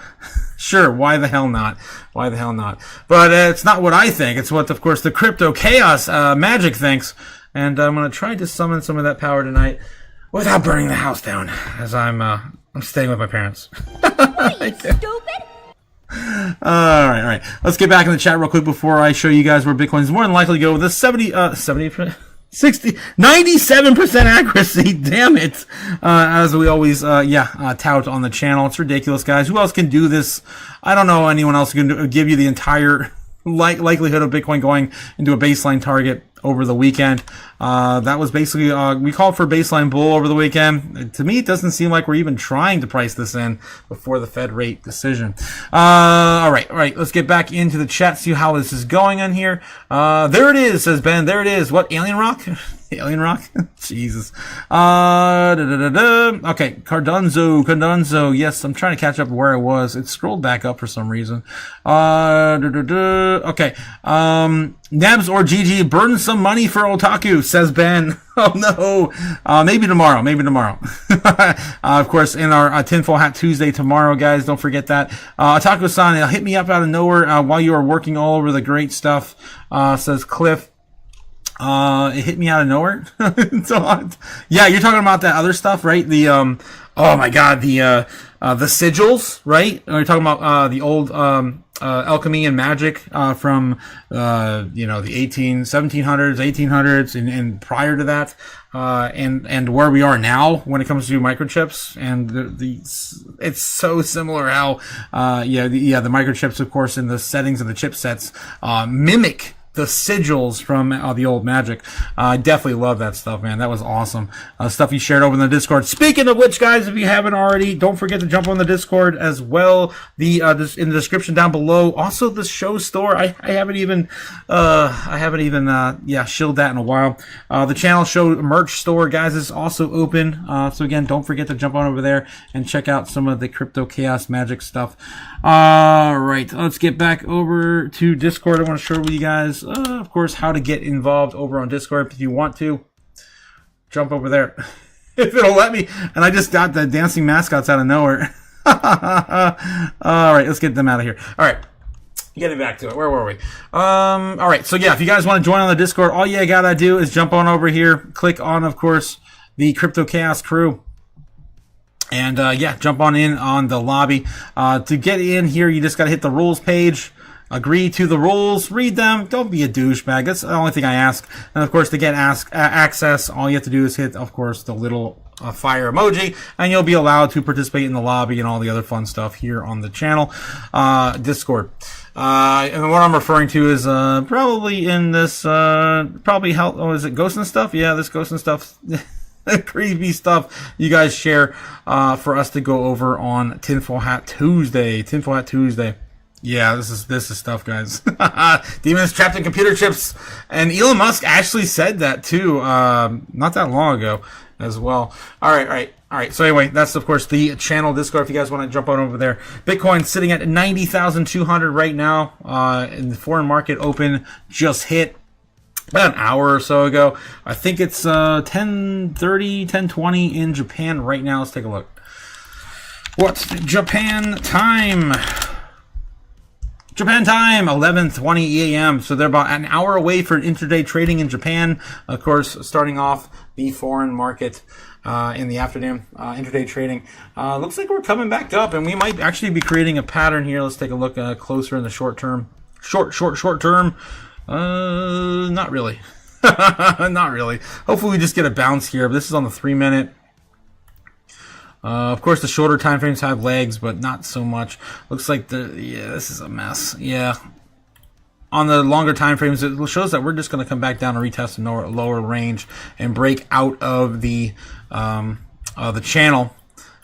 Sure, why the hell not? But it's not what I think. It's what, of course, the crypto chaos magic thinks. And I'm going to try to summon some of that power tonight without burning the house down, as I'm staying with my parents. What, you stupid? All right. Let's get back in the chat real quick before I show you guys where Bitcoin is more than likely to go with this 97% accuracy, damn it. As we always, tout on the channel. It's ridiculous, guys. Who else can do this? I don't know anyone else who can give you the entire likelihood of Bitcoin going into a baseline target over the weekend. That was basically, we called for baseline bull over the weekend. To me, it doesn't seem like we're even trying to price this in before the Fed rate decision. All right. Let's get back into the chat, see how this is going on here. There it is, says Ben. There it is. What, Alien Rock? Alien Rock? Jesus. Okay, Cardunzo. Yes, I'm trying to catch up where I was. It scrolled back up for some reason. Okay. Nebs or GG, burn some money for Otaku, says Ben. Oh no. Maybe tomorrow. Of course, in our Tinfoil Hat Tuesday tomorrow, guys. Don't forget that. Otaku-san, hit me up out of nowhere while you are working all over the great stuff, says Cliff. It hit me out of nowhere. Yeah, you're talking about that other stuff, right? The oh my god, the sigils, right? You're talking about the old alchemy and magic from the 1700s, 1800s, and prior to that, and where we are now when it comes to microchips, and it's so similar how the microchips, of course, in the settings of the chipsets mimic the sigils from the old magic. I definitely love that stuff, man. That was awesome. Stuff you shared over in the Discord. Speaking of which, guys, if you haven't already, don't forget to jump on the Discord as well. In the description down below. Also, the show store. I haven't even shilled that in a while. The channel show merch store, guys, is also open. So again, don't forget to jump on over there and check out some of the Crypto Chaos magic stuff. All right, let's get back over to Discord. I want to show you guys, of course, how to get involved over on Discord. If you want to, jump over there. If it'll let me. And I just got the dancing mascots out of nowhere. All right, let's get them out of here. All right, getting back to it. Where were we? All right, so yeah, if you guys want to join on the Discord, all you gotta do is jump on over here, click on, of course, the Crypto Chaos crew. And jump on in on the lobby. To get in here, you just got to hit the rules page. Agree to the rules. Read them. Don't be a douchebag. That's the only thing I ask. And, of course, to get access, all you have to do is hit, of course, the little fire emoji. And you'll be allowed to participate in the lobby and all the other fun stuff here on the channel. Discord. And what I'm referring to is probably in this, is it Ghost and Stuff? Yeah, this Ghost and Stuff. Creepy stuff you guys share for us to go over on Tinfoil Hat Tuesday. Yeah, this is stuff, guys. Demons trapped in computer chips, and Elon Musk actually said that too, not that long ago as well. All right. So anyway, that's of course the channel Discord. If you guys want to jump on over there, Bitcoin sitting at 90,200 right now. In the foreign market open just hit about an hour or so ago. I think it's 10:30, 10:20 in Japan right now. Let's take a look. What's Japan time? Japan time, 11:20 a.m. So they're about an hour away for intraday trading in Japan. Of course, starting off the foreign market in the afternoon, intraday trading. Looks like we're coming back up, and we might actually be creating a pattern here. Let's take a look closer in the short term. Short term. Not really. Not really. Hopefully we just get a bounce here. This is on the 3-minute. Of course, the shorter time frames have legs, but not so much. Looks like this is a mess. Yeah. On the longer time frames, it shows that we're just going to come back down and retest a lower range and break out of the channel.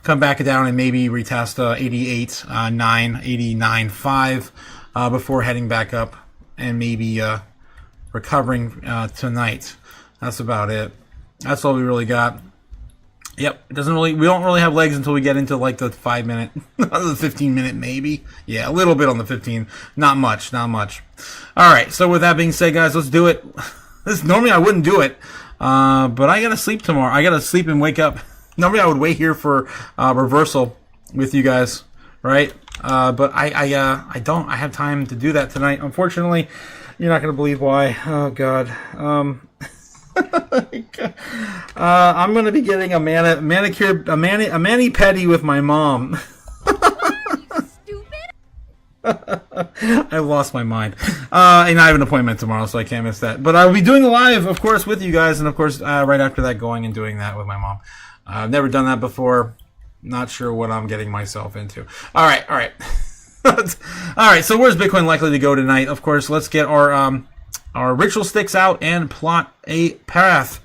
Come back down and maybe retest 88.9, 89.5 before heading back up. And maybe recovering tonight. That's about it. That's all we really got. Yep, we don't really have legs until we get into like the 5-minute, the 15-minute maybe. Yeah, a little bit on the 15. Not much. All right, so with that being said, guys, let's do it. Normally I wouldn't do it, but I gotta sleep tomorrow. I gotta sleep and wake up. Normally I would wait here for reversal with you guys, right? But I don't. I have time to do that tonight. Unfortunately, you're not going to believe why. Oh God. I'm going to be getting a mani-pedi with my mom. I've lost my mind. And I have an appointment tomorrow, so I can't miss that. But I'll be doing the live, of course, with you guys, and of course, right after that, going and doing that with my mom. I've never done that before. Not sure what I'm getting myself into. All right. All right. So where's Bitcoin likely to go tonight? Of course, let's get our our ritual sticks out and plot a path.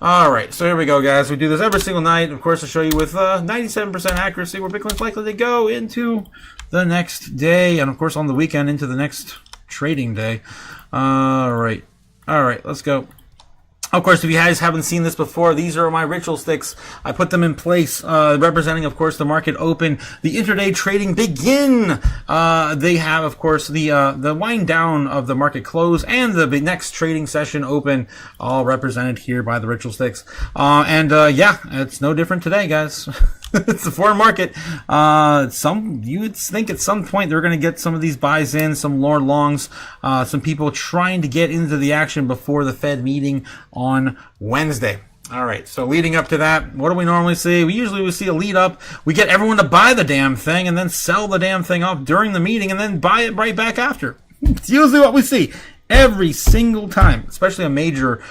All right, so here we go, guys. We do this every single night, of course, to show you with 97% accuracy where Bitcoin's likely to go into the next day, and of course on the weekend into the next trading day. All right, let's go. Of course, if you guys haven't seen this before, these are my ritual sticks. I put them in place, representing, of course, the market open, the intraday trading begin. They have, of course, the wind down of the market close and the next trading session open, all represented here by the ritual sticks. Yeah, it's no different today, guys. It's the foreign market. You would think at some point they're going to get some of these buys in, some lower longs, some people trying to get into the action before the Fed meeting on Wednesday. All right, so leading up to that, what do we normally see? We usually see a lead up. We get everyone to buy the damn thing and then sell the damn thing off during the meeting and then buy it right back after. It's usually what we see every single time, especially a major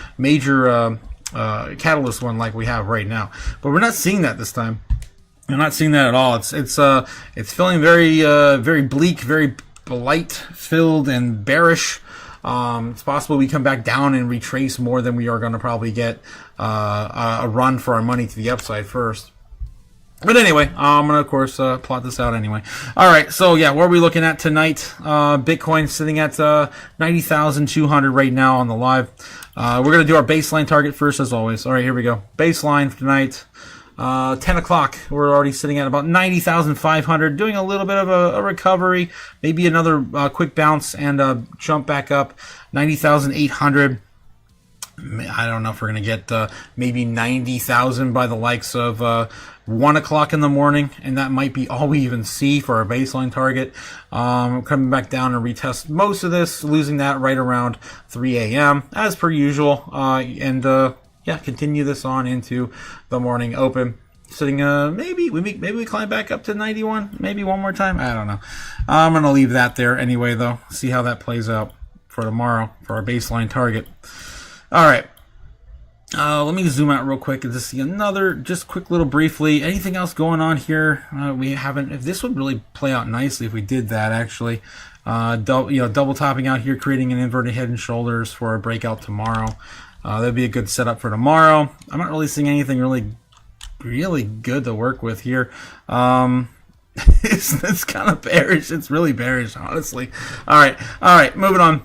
catalyst one like we have right now. But we're not seeing that this time. I'm not seeing that at all. It's feeling very bleak, very blight filled and bearish. It's possible we come back down and retrace more than we are going to probably get a run for our money to the upside first. But anyway, I'm going to, of course, plot this out anyway. All right, so yeah, what are we looking at tonight? Bitcoin sitting at 90,200 right now on the live. We're going to do our baseline target first, as always. All right, here we go. Baseline for tonight. 10 o'clock, we're already sitting at about 90,500, doing a little bit of a recovery, maybe another quick bounce and jump back up, 90,800. I don't know if we're going to get maybe 90,000 by the likes of 1 o'clock in the morning, and that might be all we even see for our baseline target. Coming back down and retest most of this, losing that right around 3 a.m. as per usual, yeah, continue this on into the morning open. Sitting, maybe we climb back up to 91, maybe one more time. I don't know. I'm going to leave that there anyway, though. See how that plays out for tomorrow for our baseline target. All right. Let me zoom out real quick and just see another, just quick little briefly. Anything else going on here? We haven't. If this would really play out nicely if we did that, actually. Double topping out here, creating an inverted head and shoulders for a breakout tomorrow. That'd be a good setup for tomorrow. I'm not really seeing anything really good to work with here. It's kind of bearish. It's really bearish, honestly. All right, moving on.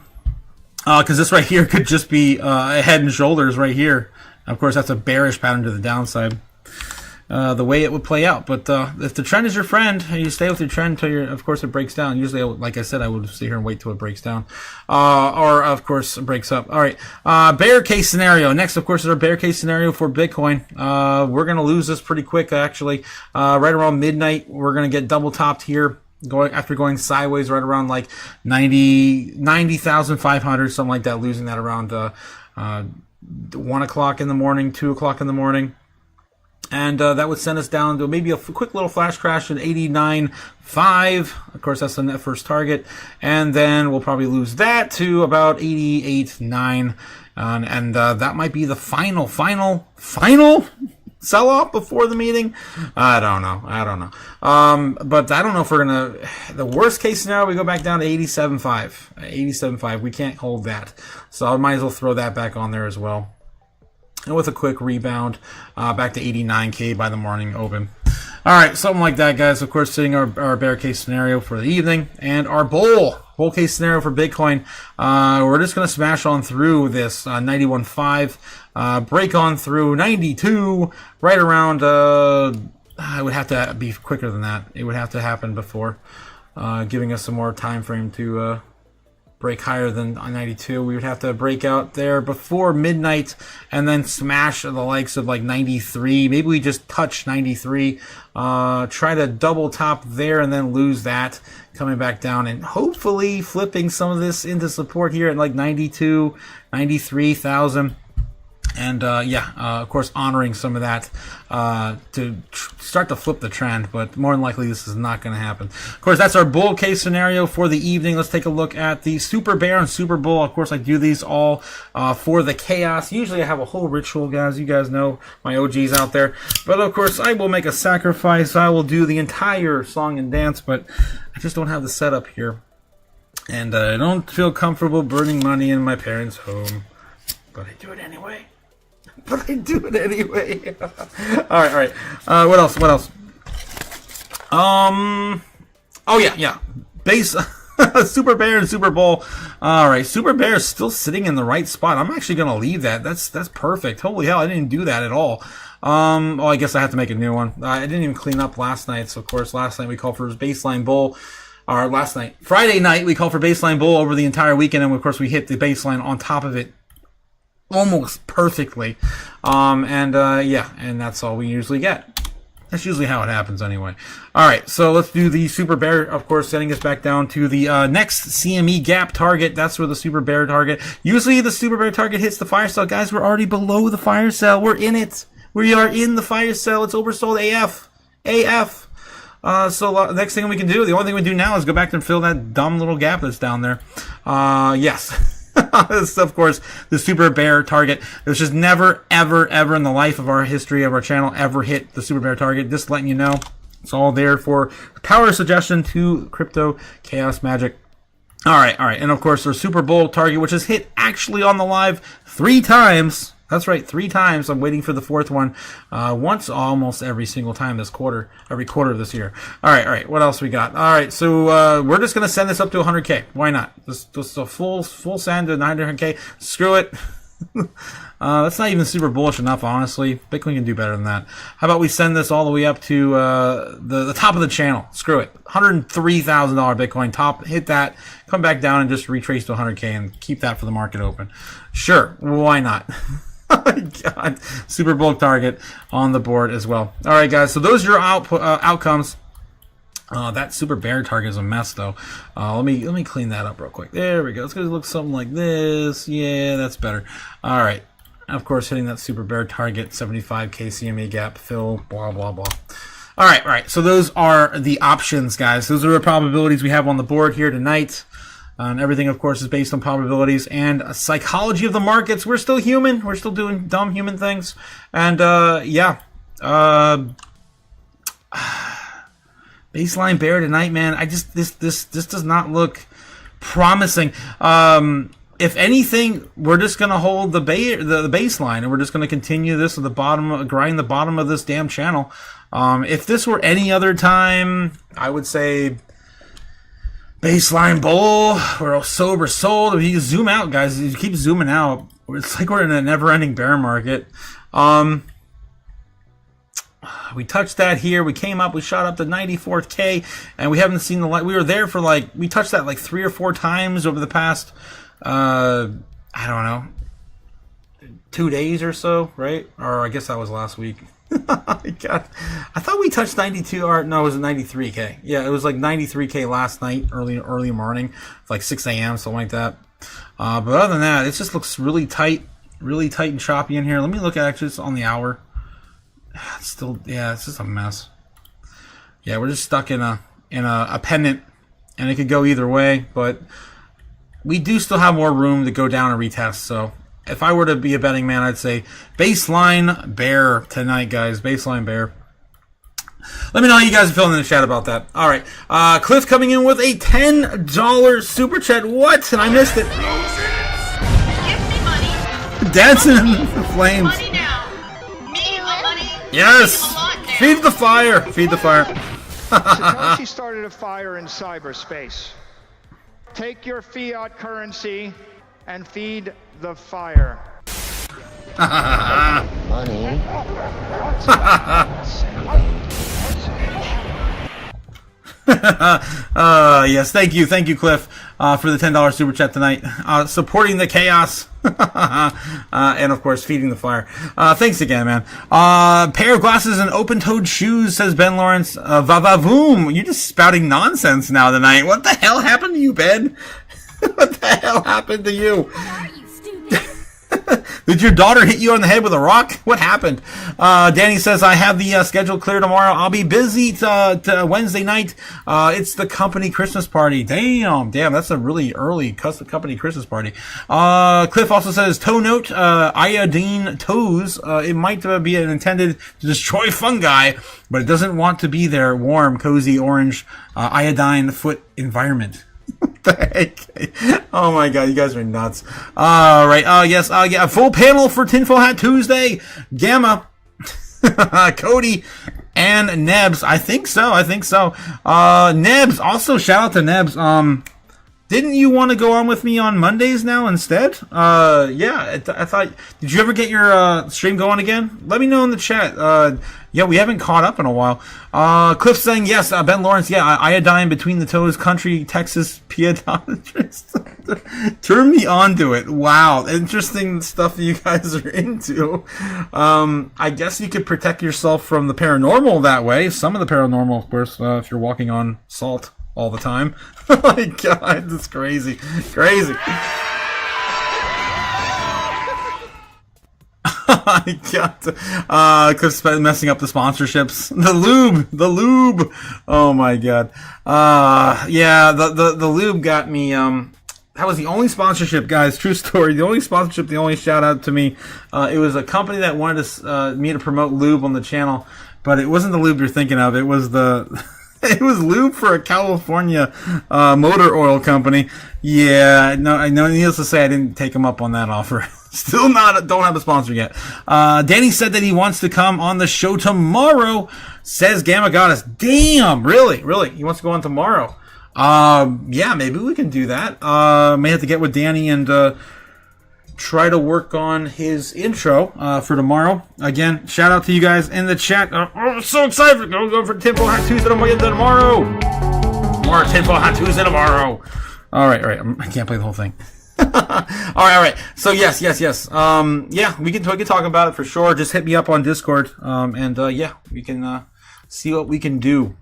Because this right here could just be a head and shoulders right here. Of course, that's a bearish pattern to the downside. The way it would play out. But if the trend is your friend, you stay with your trend until, of course, it breaks down. Usually, like I said, I would sit here and wait till it breaks down. Or, of course, it breaks up. All right. Bear case scenario. Next, of course, is our bear case scenario for Bitcoin. We're going to lose this pretty quick, actually. Right around midnight, we're going to get double topped here. After going sideways right around like 90,500, something like that, losing that around 1 o'clock in the morning, 2 o'clock in the morning. And that would send us down to maybe a quick little flash crash at 89.5. Of course, that's the net first target. And then we'll probably lose that to about 88.9. And that might be the final sell-off before the meeting. I don't know. But I don't know if we're going to... The worst case scenario, we go back down to 87.5. 87.5. We can't hold that. So I might as well throw that back on there as well. And with a quick rebound, back to 89K by the morning open. All right, something like that, guys. Of course, sitting our bear case scenario for the evening. And our bull case scenario for Bitcoin. We're just going to smash on through this 91.5. Break on through 92. Right around, it would have to be quicker than that. It would have to happen before, giving us some more time frame to... break higher than 92. We would have to break out there before midnight and then smash the likes of like 93. Maybe we just touch 93. Try to double top there and then lose that, coming back down and hopefully flipping some of this into support here at like 92, 93,000. And of course, honoring some of that to start to flip the trend, but more than likely this is not going to happen. Of course, that's our bull case scenario for the evening. Let's take a look at the super bear and super bull. Of course, I do these all for the chaos. Usually I have a whole ritual, guys. You guys know my OGs out there. But of course, I will make a sacrifice. I will do the entire song and dance, but I just don't have the setup here. And I don't feel comfortable burning money in my parents' home. But I do it anyway. But I do it anyway. All right. What else? Oh yeah. Base Super Bear and Super Bowl. All right, Super Bear is still sitting in the right spot. I'm actually gonna leave that. That's perfect. Holy hell, I didn't do that at all. Oh, I guess I have to make a new one. I didn't even clean up last night. So of course, last night we called for baseline bull. Or Friday night we called for baseline bull over the entire weekend, and of course we hit the baseline on top of it almost perfectly. And that's all we usually get. That's usually how it happens anyway. All right, so let's do the Super Bear, of course, setting us back down to the next CME gap target. That's where the Super Bear target. Usually the Super Bear target hits the fire cell. Guys, we're already below the fire cell. We're in it. We are in the fire cell. It's oversold AF. So next thing we can do, the only thing we do now is go back and fill that dumb little gap that's down there. Yes. This is, of course, the Super Bear target. There's just never, ever in the life of our history of our channel ever hit the Super Bear target. Just letting you know. It's all there for power suggestion to Crypto Chaos Magic. All right. And, of course, our Super Bowl target, which is hit actually on the live 3 times. That's right, 3 times. I'm waiting for the 4th one. Once almost every single time this quarter, every quarter of this year. All right. What else we got? All right, so we're just gonna send this up to 100K. Why not? Just a full send to 900K. Screw it. That's not even super bullish enough, honestly. Bitcoin can do better than that. How about we send this all the way up to the top of the channel? Screw it. $103,000 Bitcoin top. Hit that. Come back down and just retrace to 100K and keep that for the market open. Sure. Why not? Oh my God. Super bulk target on the board as well. All right, guys. So those are your outcomes. That Super Bear target is a mess, though. Let me clean that up real quick. There we go. It's gonna look something like this. Yeah, that's better. All right. Of course, hitting that Super Bear target, 75K CME gap fill. Blah blah blah. All right. So those are the options, guys. Those are the probabilities we have on the board here tonight. And everything, of course, is based on probabilities and psychology of the markets. We're still human. We're still doing dumb human things. And, baseline bear tonight, man. This does not look promising. If anything, we're just going to hold the baseline, and we're just going to continue this at the bottom, grind the bottom of this damn channel. If this were any other time, I would say baseline bull or sober sold. If you zoom out, guys, you keep zooming out, it's like we're in a never-ending bear market. We touched that here. We came up. We shot up to 94K, and we haven't seen the light. We were there for we touched that 3 or 4 times over the past, I don't know, 2 days or so, right? Or I guess that was last week. God, I thought we touched 92, or no, it was 93K. Yeah, it was 93K last night, early morning, 6 a.m., something like that. But other than that, it just looks really tight and choppy in here. Let me look at actually on the hour. It's still, yeah, it's just a mess. Yeah, we're just stuck in a pennant, and it could go either way. But we do still have more room to go down and retest. So if I were to be a betting man, I'd say baseline bear tonight, guys. Baseline bear. Let me know how you guys are feeling in the chat about that. All right. Cliff coming in with a $10 super chat. What? And I missed it. Give me money. Dancing in the flames. Money now. Me want money. Yes. A lot now. Feed the fire. Feed the fire. Satoshi started a fire in cyberspace. Take your fiat currency and feed the fire. Money. Yes, thank you, Cliff, for the $10 super chat tonight, supporting the chaos, and of course feeding the fire. Thanks again, man. Pair of glasses and open-toed shoes, says Ben Lawrence. Va-va-voom, you're just spouting nonsense now tonight. What the hell happened to you, Ben? What the hell happened to you? What are you, stupid? Did your daughter hit you on the head with a rock? What happened? Danny says, I have the schedule clear tomorrow. I'll be busy to Wednesday night. It's the company Christmas party. Damn, that's a really early company Christmas party. Cliff also says, toe note, iodine toes. It might be intended to destroy fungi, but it doesn't want to be their warm, cozy, orange, iodine foot environment. The heck? Oh my god, you guys are nuts. All right. Yes. Yeah. A full panel for Tinfoil Hat Tuesday. Gamma, Cody, and Nebs. I think so. Nebs. Also, shout out to Nebs. Didn't you want to go on with me on Mondays now instead? Yeah, I thought. Did you ever get your stream going again? Let me know in the chat. Yeah, we haven't caught up in a while. Cliff saying yes. Ben Lawrence, yeah, iodine between the toes, country, Texas, podiatrist. Turn me on to it. Wow, interesting stuff you guys are into. I guess you could protect yourself from the paranormal that way. Some of the paranormal, of course, if you're walking on salt all the time. Oh my god, it's crazy. I got Cliff's messing up the sponsorships. The lube. Oh my god. Yeah, the lube got me. That was the only sponsorship, guys. True story. The only sponsorship, the only shout out to me. It was a company that wanted me to promote lube on the channel, but it wasn't the lube you're thinking of. It was it was lube for a California motor oil company. Yeah, no, I know. Needless to say, I didn't take him up on that offer. Still don't have a sponsor yet. Danny said that he wants to come on the show tomorrow. Says Gamma Goddess. Damn, really? He wants to go on tomorrow. Yeah, maybe we can do that. May have to get with Danny and try to work on his intro for tomorrow. Again, shout out to you guys in the chat. I'm so excited. Go for Tinfoil Hat Tuesday tomorrow. More Tinfoil Hat Tuesday tomorrow. All right. I can't play the whole thing. All right. So yes. Yeah, we can talk about it for sure. Just hit me up on Discord. And yeah, we can see what we can do.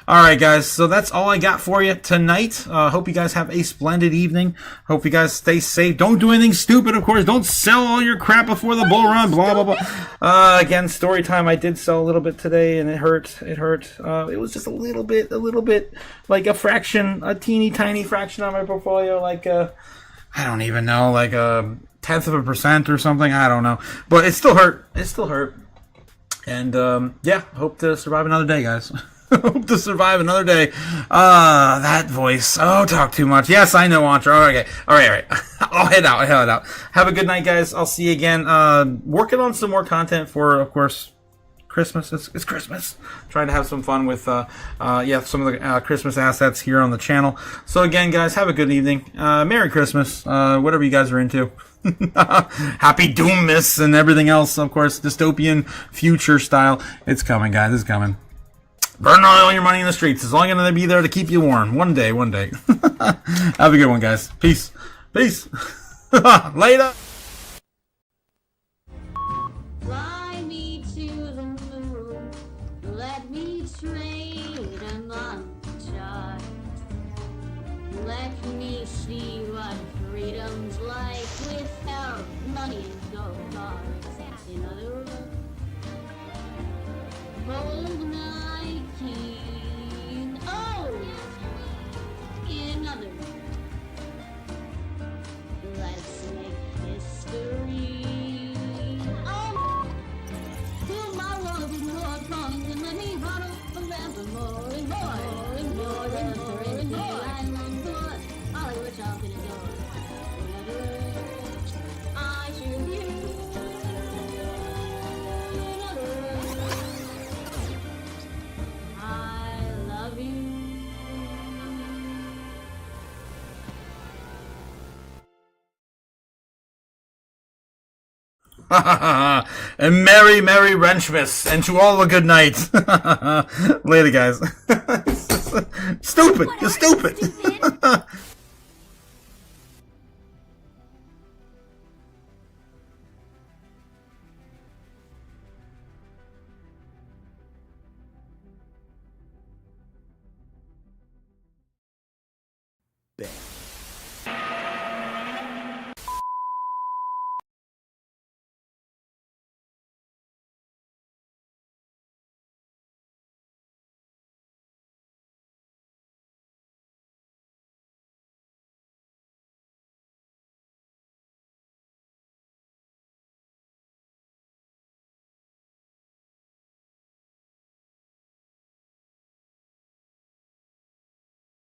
All right, guys. So that's all I got for you tonight. Hope you guys have a splendid evening. Hope you guys stay safe. Don't do anything stupid, of course. Don't sell all your crap before the bull run. Blah blah blah. Again, story time. I did sell a little bit today, and it hurt. It was just a little bit, like a teeny tiny fraction on my portfolio. Like I don't even know, like a 1/10% or something. I don't know, but it still hurt. And yeah, hope to survive another day, guys. Hope to survive another day. That voice. Oh, talk too much. Yes, I know, Antra. Okay. All right. I'll head out. Have a good night, guys. I'll see you again. Working on some more content for, of course, Christmas. It's Christmas. Trying to have some fun with, some of the Christmas assets here on the channel. So again, guys, have a good evening. Merry Christmas. Whatever you guys are into. Happy Doommas and everything else, of course, dystopian future style. It's coming, guys. It's coming. Burn all your money in the streets. It's only going to be there to keep you warm. One day. Have a good one, guys. Peace. Later. Fly me to the moon. Let me trade among the stars. Let me see what freedom's like without money and gold bars. In other words, hold my key. Oh! In other words, let's make history. Oh! Tomorrow is more fun than any bottle forevermore and more and more and more and more. I'm more. Hollywood talking to door. I should hear. I love you. And Merry Wrenchmas, and to all a good night. Later, guys. Stupid. You're stupid.